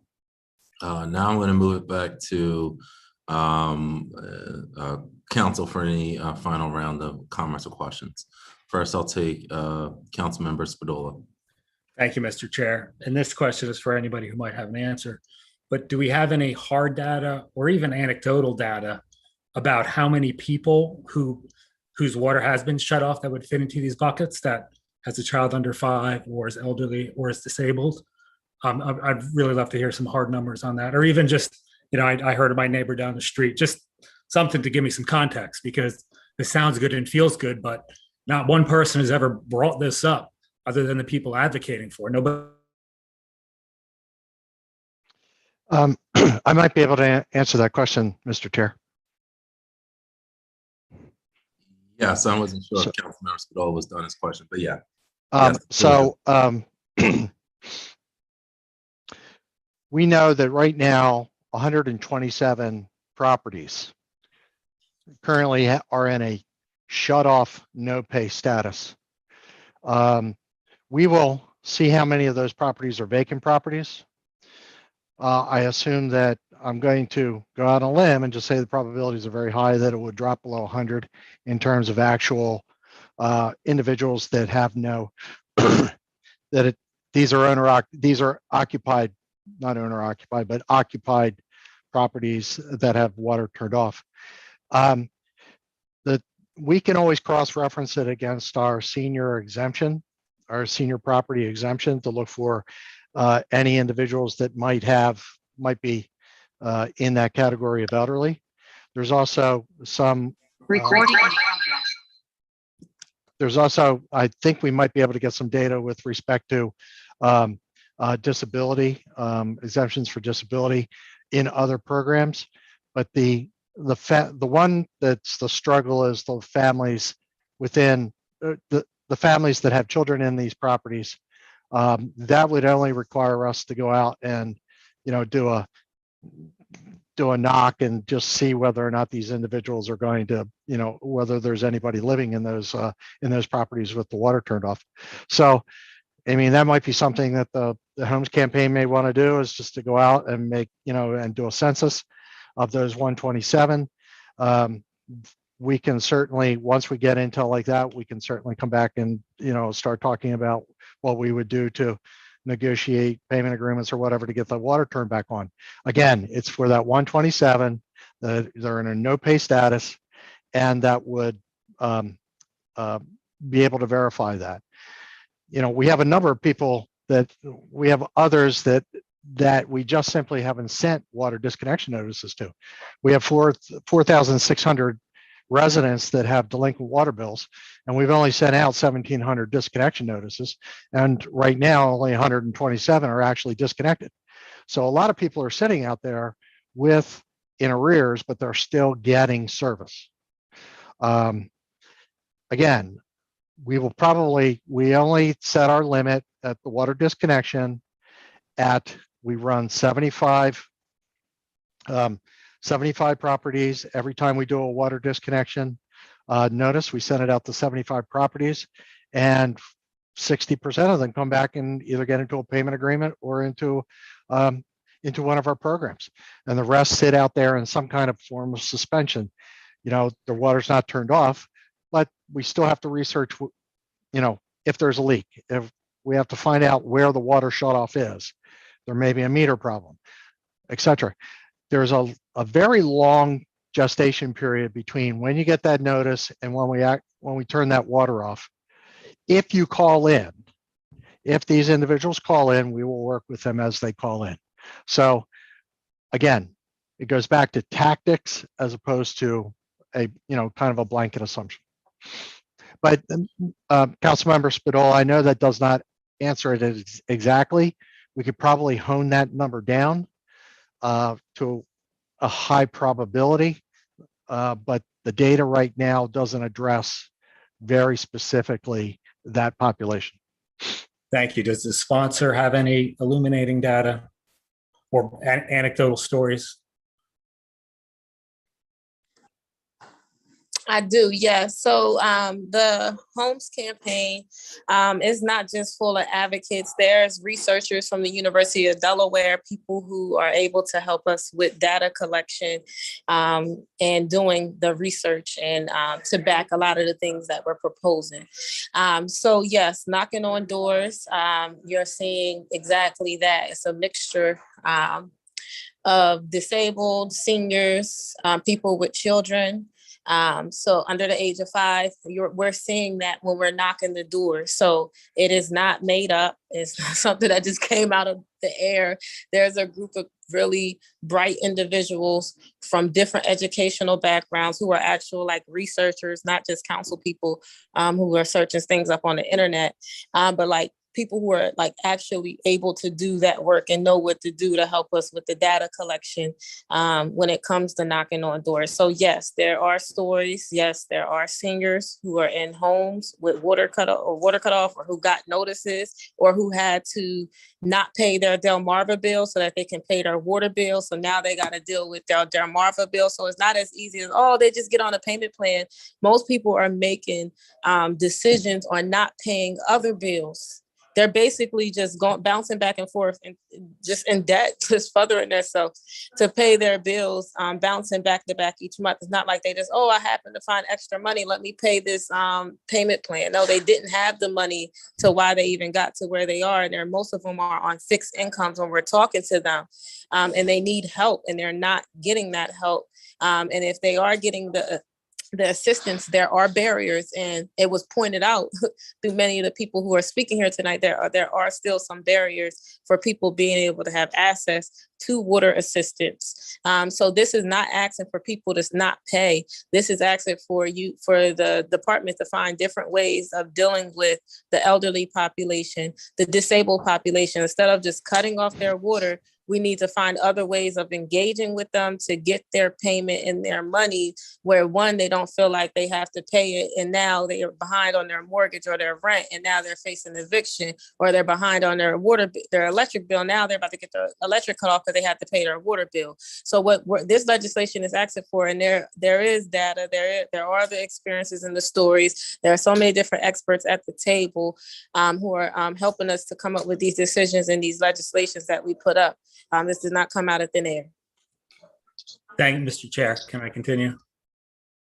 Now I'm going to move it back to council for any final round of comments or questions. First, I'll take Councilmember Spadola. Thank you, Mr. Chair. And this question is for anybody who might have an answer. But do we have any hard data or even anecdotal data about how many people whose water has been shut off that would fit into these buckets, that has a child under 5 or is elderly or is disabled? I'd really love to hear some hard numbers on that, or even just, you know, I heard of my neighbor down the street, just something to give me some context, because this sounds good and feels good, but not one person has ever brought this up other than the people advocating for it. Nobody. I might be able to answer that question, Mr. Chair. Yes, I wasn't sure if Councilmember Spadola was done his question, but yeah. We know that right now 127 properties currently are in a shut off, no pay status. We will see how many of those properties are vacant properties. I assume that I'm going to go out on a limb and just say the probabilities are very high that it would drop below 100 in terms of actual individuals that have no, these are occupied, not owner occupied, but occupied properties that have water turned off. We can always cross-reference it against our senior exemption, our senior property exemption, to look for any individuals that might be in that category of elderly. There's also some recording. There's also, I think we might be able to get some data with respect to disability, exemptions for disability in other programs. But the one that's the struggle is the families within the families that have children in these properties. That would only require us to go out and, you know, do a knock and just see whether or not these individuals are going to, you know, whether there's anybody living in those properties with the water turned off. So, I mean, that might be something that the Homes campaign may want to do, is just to go out and make, you know, and do a census of those 127. We can certainly, once we get intel like that, we can certainly come back and, you know, start talking about what we would do to negotiate payment agreements or whatever to get the water turned back on. Again, it's for that 127 that they're in a no pay status, and that would be able to verify that. You know, we have a number of people that we have others that we just simply haven't sent water disconnection notices to. We have 4,600 residents that have delinquent water bills. And we've only sent out 1,700 disconnection notices. And right now, only 127 are actually disconnected. So a lot of people are sitting out there with in arrears, but they're still getting service. Again, we only set our limit at the water disconnection we run 75 properties every time we do a water disconnection notice. We send it out to 75 properties, and 60% of them come back and either get into a payment agreement or into one of our programs, and the rest sit out there in some kind of form of suspension. The water's not turned off, but we still have to research, if there's a leak, if we have to find out where the water shut off is. There may be a meter problem, etc. There's a very long gestation period between when you get that notice and when we turn that water off. If you call in, if these individuals call in, we will work with them as they call in. So again, it goes back to tactics as opposed to a kind of a blanket assumption. But Councilmember Spadola, I know that does not answer it exactly. We could probably hone that number down to a high probability, but the data right now doesn't address very specifically that population. Thank you. Does the sponsor have any illuminating data or anecdotal stories? I do, yes. So the Homes campaign is not just full of advocates. There's researchers from the University of Delaware, people who are able to help us with data collection and doing the research and to back a lot of the things that we're proposing. So yes, knocking on doors, you're seeing exactly that. It's a mixture of disabled, seniors, people with children. So under the age of 5, we're seeing that when we're knocking the door. So it is not made up. It's not something that just came out of the air. There's a group of really bright individuals from different educational backgrounds who are actual researchers, not just council people who are searching things up on the internet, but people who are actually able to do that work and know what to do to help us with the data collection when it comes to knocking on doors. So yes, there are stories. Yes, there are seniors who are in homes with water cut off or who got notices or who had to not pay their Delmarva bill so that they can pay their water bill. So now they got to deal with their Delmarva bill. So it's not as easy as, they just get on a payment plan. Most people are making decisions on not paying other bills. They're basically just bouncing back and forth and just in debt, just furthering themselves to pay their bills, bouncing back to back each month. It's not like they just, I happen to find extra money, let me pay this payment plan. No, they didn't have the money to why they even got to where they are. And most of them are on fixed incomes when we're talking to them, and they need help and they're not getting that help. And if they are getting the assistance, there are barriers, and it was pointed out through many of the people who are speaking here tonight. There are still some barriers for people being able to have access to water assistance. So this is not asking for people to not pay. This is asking for the department to find different ways of dealing with the elderly population, the disabled population. Instead of just cutting off their water, we need to find other ways of engaging with them to get their payment and their money where, one, they don't feel like they have to pay it. And now they are behind on their mortgage or their rent. And now they're facing eviction, or they're behind on their electric bill. Now they're about to get their electric cut off because they have to pay their water bill. So what this legislation is asking for, and there is data, there are the experiences and the stories. There are so many different experts at the table who are helping us to come up with these decisions and these legislations that we put up. This did not come out of thin air. Thank you, Mr. Chair. Can I continue?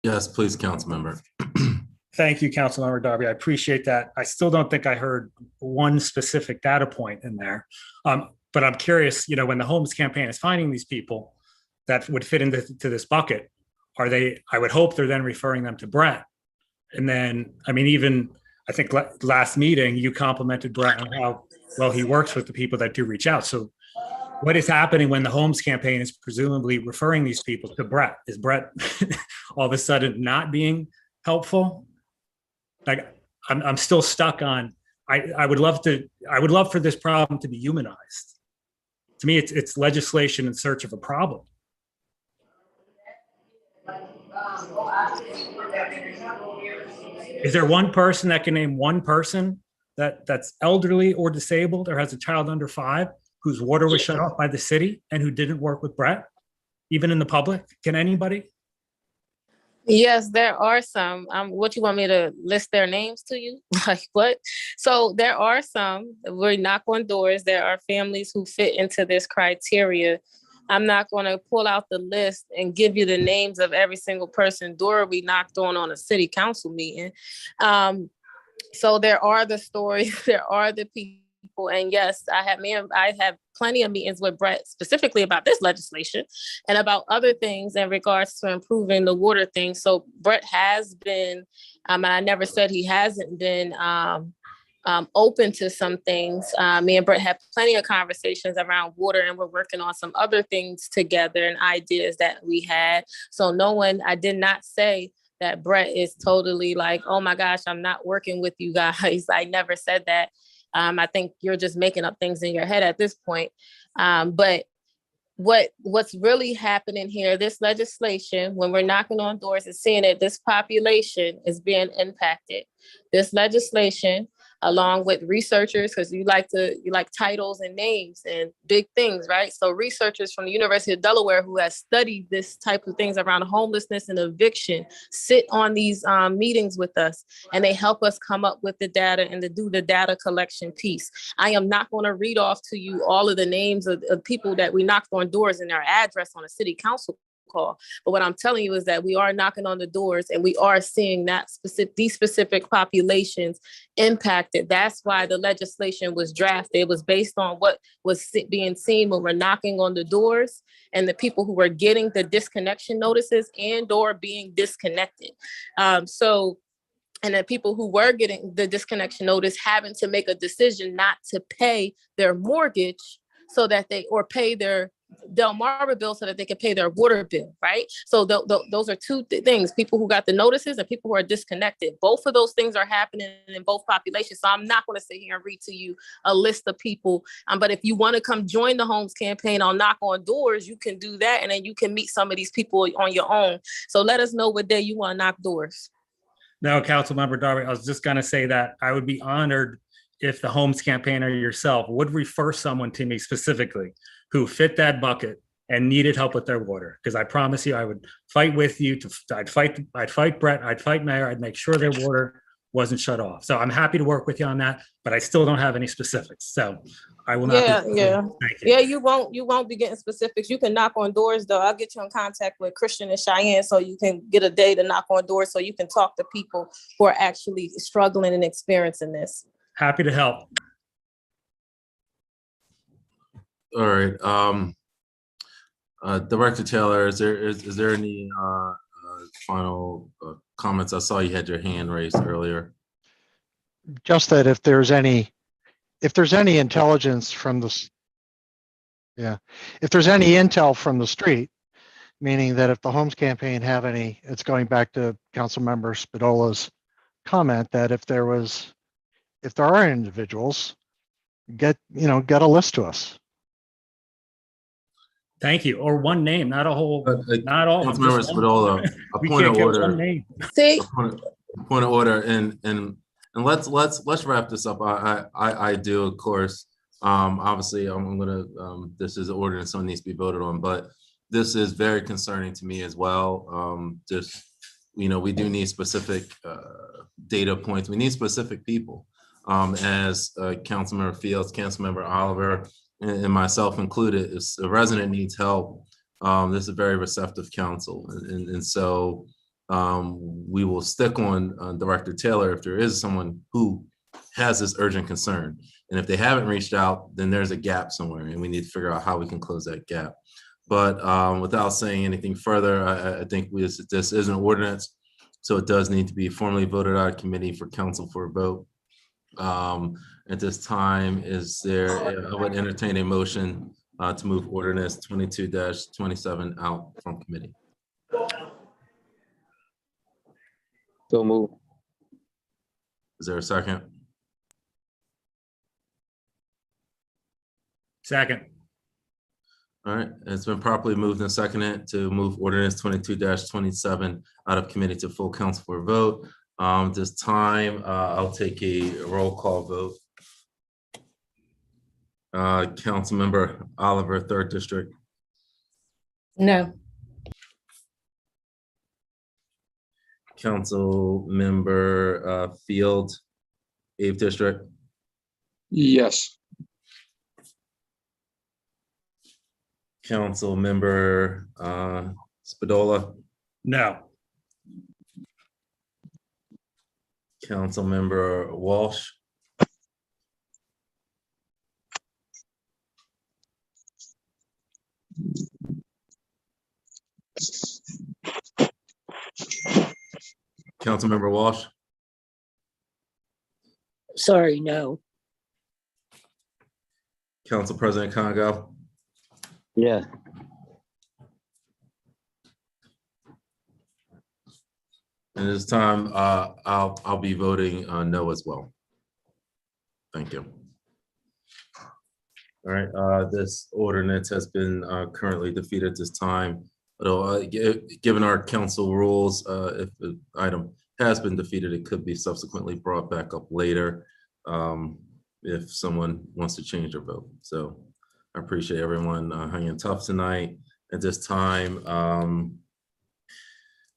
Yes, please, council member. Thank you, Councilmember Darby. I appreciate that. I still don't think I heard one specific data point in there. But I'm curious, when the Homes campaign is finding these people that would fit into this bucket, I would hope they're then referring them to Brent. And then, I think last meeting, you complimented Brent on how well he works with the people that do reach out. So what is happening when the Holmes campaign is presumably referring these people to Brett? Is Brett all of a sudden not being helpful? Like, I'm still stuck on, I would love for this problem to be humanized. To me, it's legislation in search of a problem. Is there one person that can name one person that's elderly or disabled or has a child under 5 whose water was shut off by the city and who didn't work with Brett, even in the public? Can anybody? Yes, there are some. What you want me to list their names to you? Like what? So there are some. We knock on doors. There are families who fit into this criteria. I'm not going to pull out the list and give you the names of every single person door we knocked on a city council meeting. So there are the stories. There are the people. And yes, I have plenty of meetings with Brett specifically about this legislation and about other things in regards to improving the water thing. So Brett has been, and I never said he hasn't been open to some things. Me and Brett have plenty of conversations around water, and we're working on some other things together and ideas that we had. So I did not say that Brett is totally like, oh my gosh, I'm not working with you guys. I never said that. I think you're just making up things in your head at this point. But what's really happening here, this legislation, when we're knocking on doors and seeing that this population is being impacted, this legislation, along with researchers, because you like titles and names and big things, right? So researchers from the University of Delaware who has studied this type of things around homelessness and eviction sit on these meetings with us, and they help us come up with the data and to do the data collection piece. I am not going to read off to you all of the names of people that we knocked on doors and their address on a city council call. But what I'm telling you is that we are knocking on the doors and we are seeing these specific populations impacted. That's why the legislation was drafted. It was based on what was being seen when we're knocking on the doors and the people who were getting the disconnection notices and or being disconnected. And the people who were getting the disconnection notice having to make a decision not to pay their mortgage or pay their Delmarva bill so that they can pay their water bill, right? So those are two things, people who got the notices and people who are disconnected. Both of those things are happening in both populations. So I'm not going to sit here and read to you a list of people. But if you want to come join the Holmes campaign on Knock on Doors, you can do that. And then you can meet some of these people on your own. So let us know what day you want to knock doors. No, Councilmember Darby, I was just going to say that I would be honored if the Holmes campaign or yourself would refer someone to me specifically who fit that bucket and needed help with their water. Because I promise you, I would fight with you. I'd fight Brett, I'd fight Mayor, I'd make sure their water wasn't shut off. So I'm happy to work with you on that, but I still don't have any specifics. So I will not. Yeah. Thank you. Yeah, you won't be getting specifics. You can knock on doors though. I'll get you in contact with Christian and Cheyenne so you can get a day to knock on doors so you can talk to people who are actually struggling and experiencing this. Happy to help. All right. Director Taylor, is there any final comments? I saw you had your hand raised earlier. Just that if there's any intelligence from if there's any intel from the street, meaning that if the Holmes campaign have any, it's going back to Councilmember Spadola's comment that if there are individuals, get a list to us. Thank you. Or one name, not a whole, not all. Councilmember Spadola, a point of order. Point of order, and let's wrap this up. I do, of course. Obviously, I'm gonna. This is an ordinance, so it needs to be voted on, but this is very concerning to me as well. We do need specific data points. We need specific people. As Councilmember Fields, Councilmember Oliver, and myself included, if a resident needs help, this is a very receptive council. And so we will stick on Director Taylor if there is someone who has this urgent concern. And if they haven't reached out, then there's a gap somewhere and we need to figure out how we can close that gap. But without saying anything further, I think this is an ordinance. So it does need to be formally voted out of committee for council for a vote. At this time, I would entertain a motion to move ordinance 22-27 out from committee. So move. Is there a second? Second. All right, it's been properly moved and seconded to move ordinance 22-27 out of committee to full council for a vote. This time, I'll take a roll call vote. Councilmember Oliver, 3rd District. No. Councilmember Field, 8th District. Yes. Councilmember Spadola. No. Councilmember Walsh. Councilmember Walsh. Sorry, no. Council President Congo. Yeah. And this time, I'll be voting no as well. Thank you. All right, this ordinance has been currently defeated this time. Although, given our council rules, if the item has been defeated, it could be subsequently brought back up later if someone wants to change their vote. So I appreciate everyone hanging tough tonight. At this time,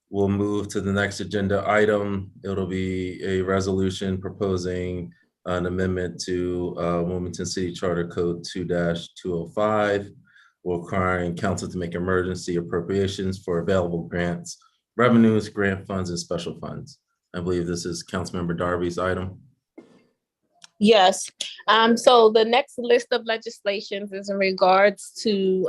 we'll move to the next agenda item. It'll be a resolution proposing an amendment to Wilmington City Charter Code 2-205, requiring council to make emergency appropriations for available grants, revenues, grant funds, and special funds. I believe this is Councilmember Darby's item. Yes. So the next list of legislations is in regards to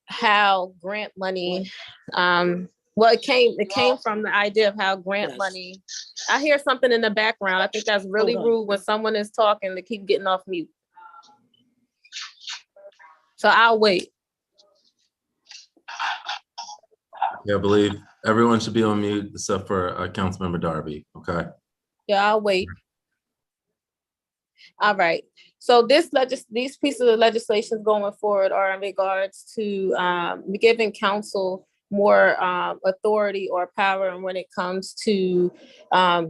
how grant money, well, it came from the idea of how grant money. I hear something in the background. I think that's really rude when someone is talking to keep getting off mute. So I'll wait. Yeah, I believe everyone should be on mute except for Councilmember Darby, okay? Yeah, I'll wait. All right. So these pieces of legislation going forward are in regards to giving council more authority or power when it comes to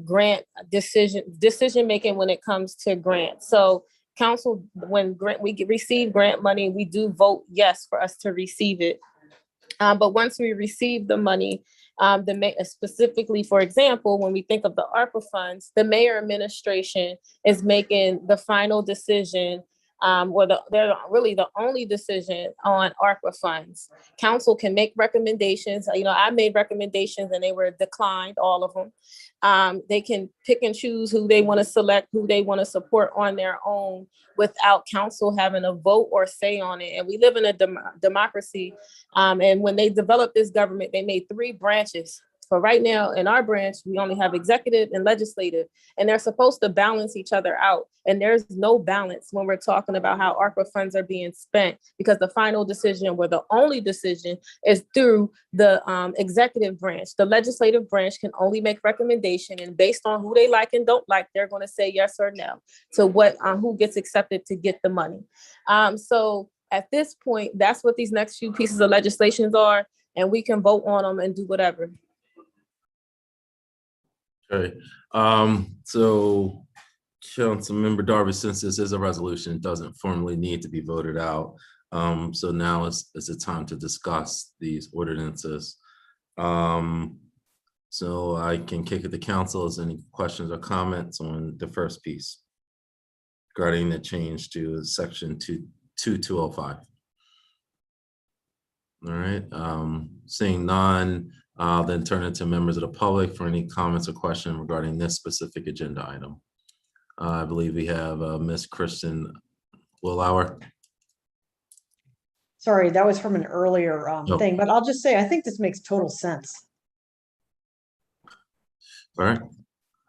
grant decision making when it comes to grants. So council, when we receive grant money, we do vote yes for us to receive it. But once we receive the money, specifically, for example, when we think of the Arpa funds, the mayor administration is making the final decision, they're really the only decision on Arpa funds. Council can make recommendations. I made recommendations and they were declined, all of them. They can pick and choose who they want to select, who they want to support on their own without council having a vote or say on it. And we live in a democracy. And when they developed this government, they made 3 branches. For right now, in our branch, we only have executive and legislative, and they're supposed to balance each other out. And there's no balance when we're talking about how ARPA funds are being spent, because the final decision, or the only decision, is through the executive branch. The legislative branch can only make recommendation, and based on who they like and don't like, they're going to say yes or no to what who gets accepted to get the money. So at this point, that's what these next few pieces of legislations are, and we can vote on them and do whatever. Okay, so Councilmember Darby, since this is a resolution, it doesn't formally need to be voted out. So now it's the time to discuss these ordinances. So I can kick it to council. Is any questions or comments on the first piece regarding the change to section 2205? All right, seeing none, I'll then turn it to members of the public for any comments or questions regarding this specific agenda item. I believe we have Ms. Kristen Willauer. Sorry, that was from an earlier thing, but I'll just say, I think this makes total sense. All right. All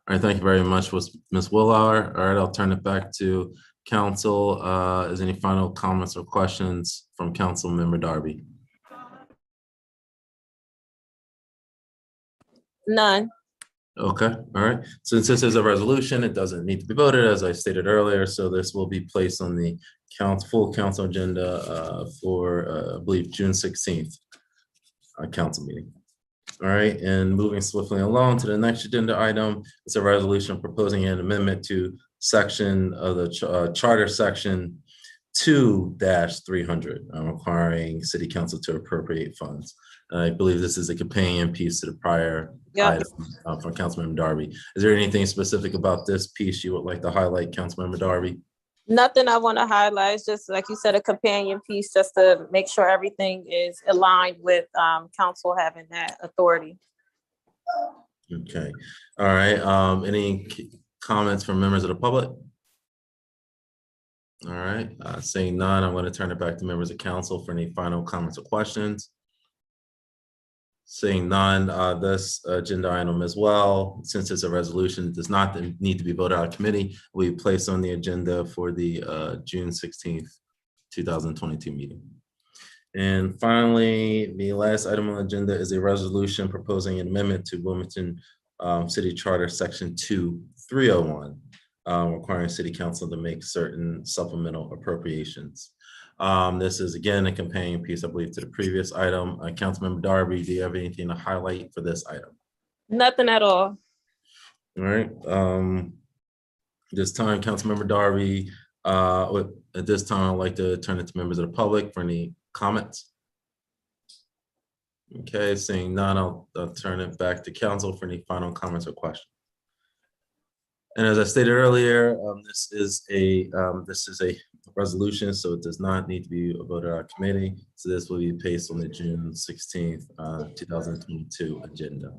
right, thank you very much, Ms. Willauer. All right, I'll turn it back to Council, is any final comments or questions from Council Member Darby? None. Okay, all right. Since this is a resolution, it doesn't need to be voted, as I stated earlier, so this will be placed on the full council agenda for, I believe, June 16th council meeting. All right, and moving swiftly along to the next agenda item, it's a resolution proposing an amendment to section of the charter section 2-300, requiring city council to appropriate funds. I believe this is a companion piece to the prior item from Councilmember Darby. Is there anything specific about this piece you would like to highlight, Councilmember Darby? Nothing I want to highlight. It's just, like you said, a companion piece just to make sure everything is aligned with council having that authority. Okay, all right. Any comments from members of the public? All right, seeing none, I'm going to turn it back to members of council for any final comments or questions. Seeing none, this agenda item as well, since it's a resolution, does not need to be voted out of committee. We place on the agenda for the June 16th, 2022 meeting. And finally, the last item on the agenda is a resolution proposing an amendment to Wilmington City Charter Section 2-301, requiring City Council to make certain supplemental appropriations. This is again a companion piece, I believe, to the previous item. Councilmember Darby, do you have anything to highlight for this item? Nothing at all. All right. This time, Councilmember Darby, at this time, I'd like to turn it to members of the public for any comments. Okay, seeing none, I'll turn it back to council for any final comments or questions. And as I stated earlier, this is a resolution, so it does not need to be voted out of committee. So this will be placed on the June 16th, 2022 agenda.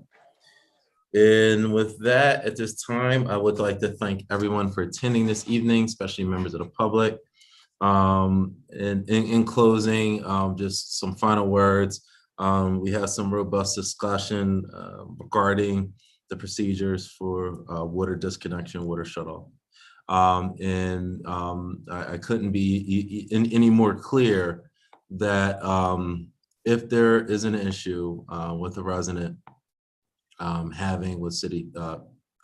And with that, at this time, I would like to thank everyone for attending this evening, especially members of the public. And in closing, just some final words. We had some robust discussion regarding the procedures for water disconnection, water shutoff. I couldn't be any more clear that if there is an issue with a resident having with city,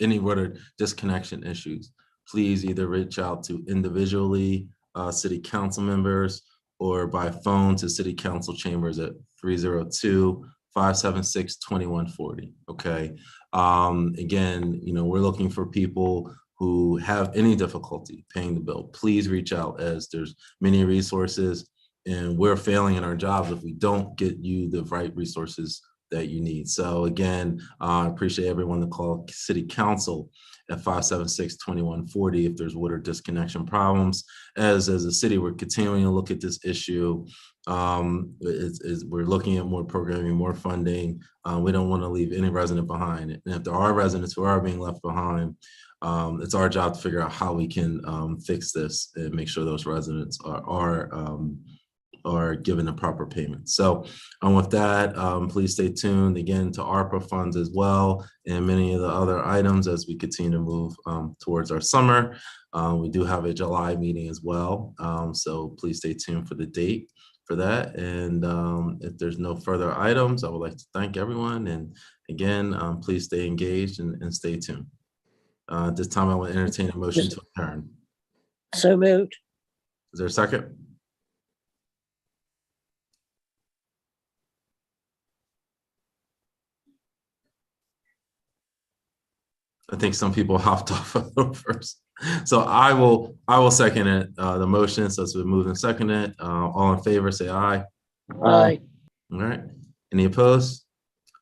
any water disconnection issues, please either reach out to individually city council members or by phone to city council chambers at 302-576-2140. Okay. Again, we're looking for people who have any difficulty paying the bill. Please reach out, as there's many resources, and we're failing in our jobs if we don't get you the right resources that you need. So again, I appreciate everyone to call city council at 576-2140 if there's water disconnection problems. As a city, we're continuing to look at this issue. We're looking at more programming, more funding. We don't want to leave any resident behind. And if there are residents who are being left behind, it's our job to figure out how we can fix this and make sure those residents are given the proper payment. So with that, please stay tuned again to ARPA funds as well, and many of the other items as we continue to move towards our summer. We do have a July meeting as well. So please stay tuned for the date for that. And if there's no further items, I would like to thank everyone. And again, please stay engaged and stay tuned. At this time, I will entertain a motion to adjourn. So moved. Is there a second? I think some people hopped off a little first. So I will second it, the motion. So it's been moved and seconded. All in favor, say aye. Aye. All right. Any opposed?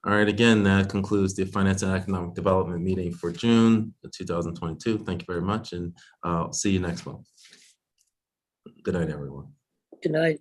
All right. Again, that concludes the Finance and Economic Development meeting for June 2022. Thank you very much, and see you next month. Good night, everyone. Good night.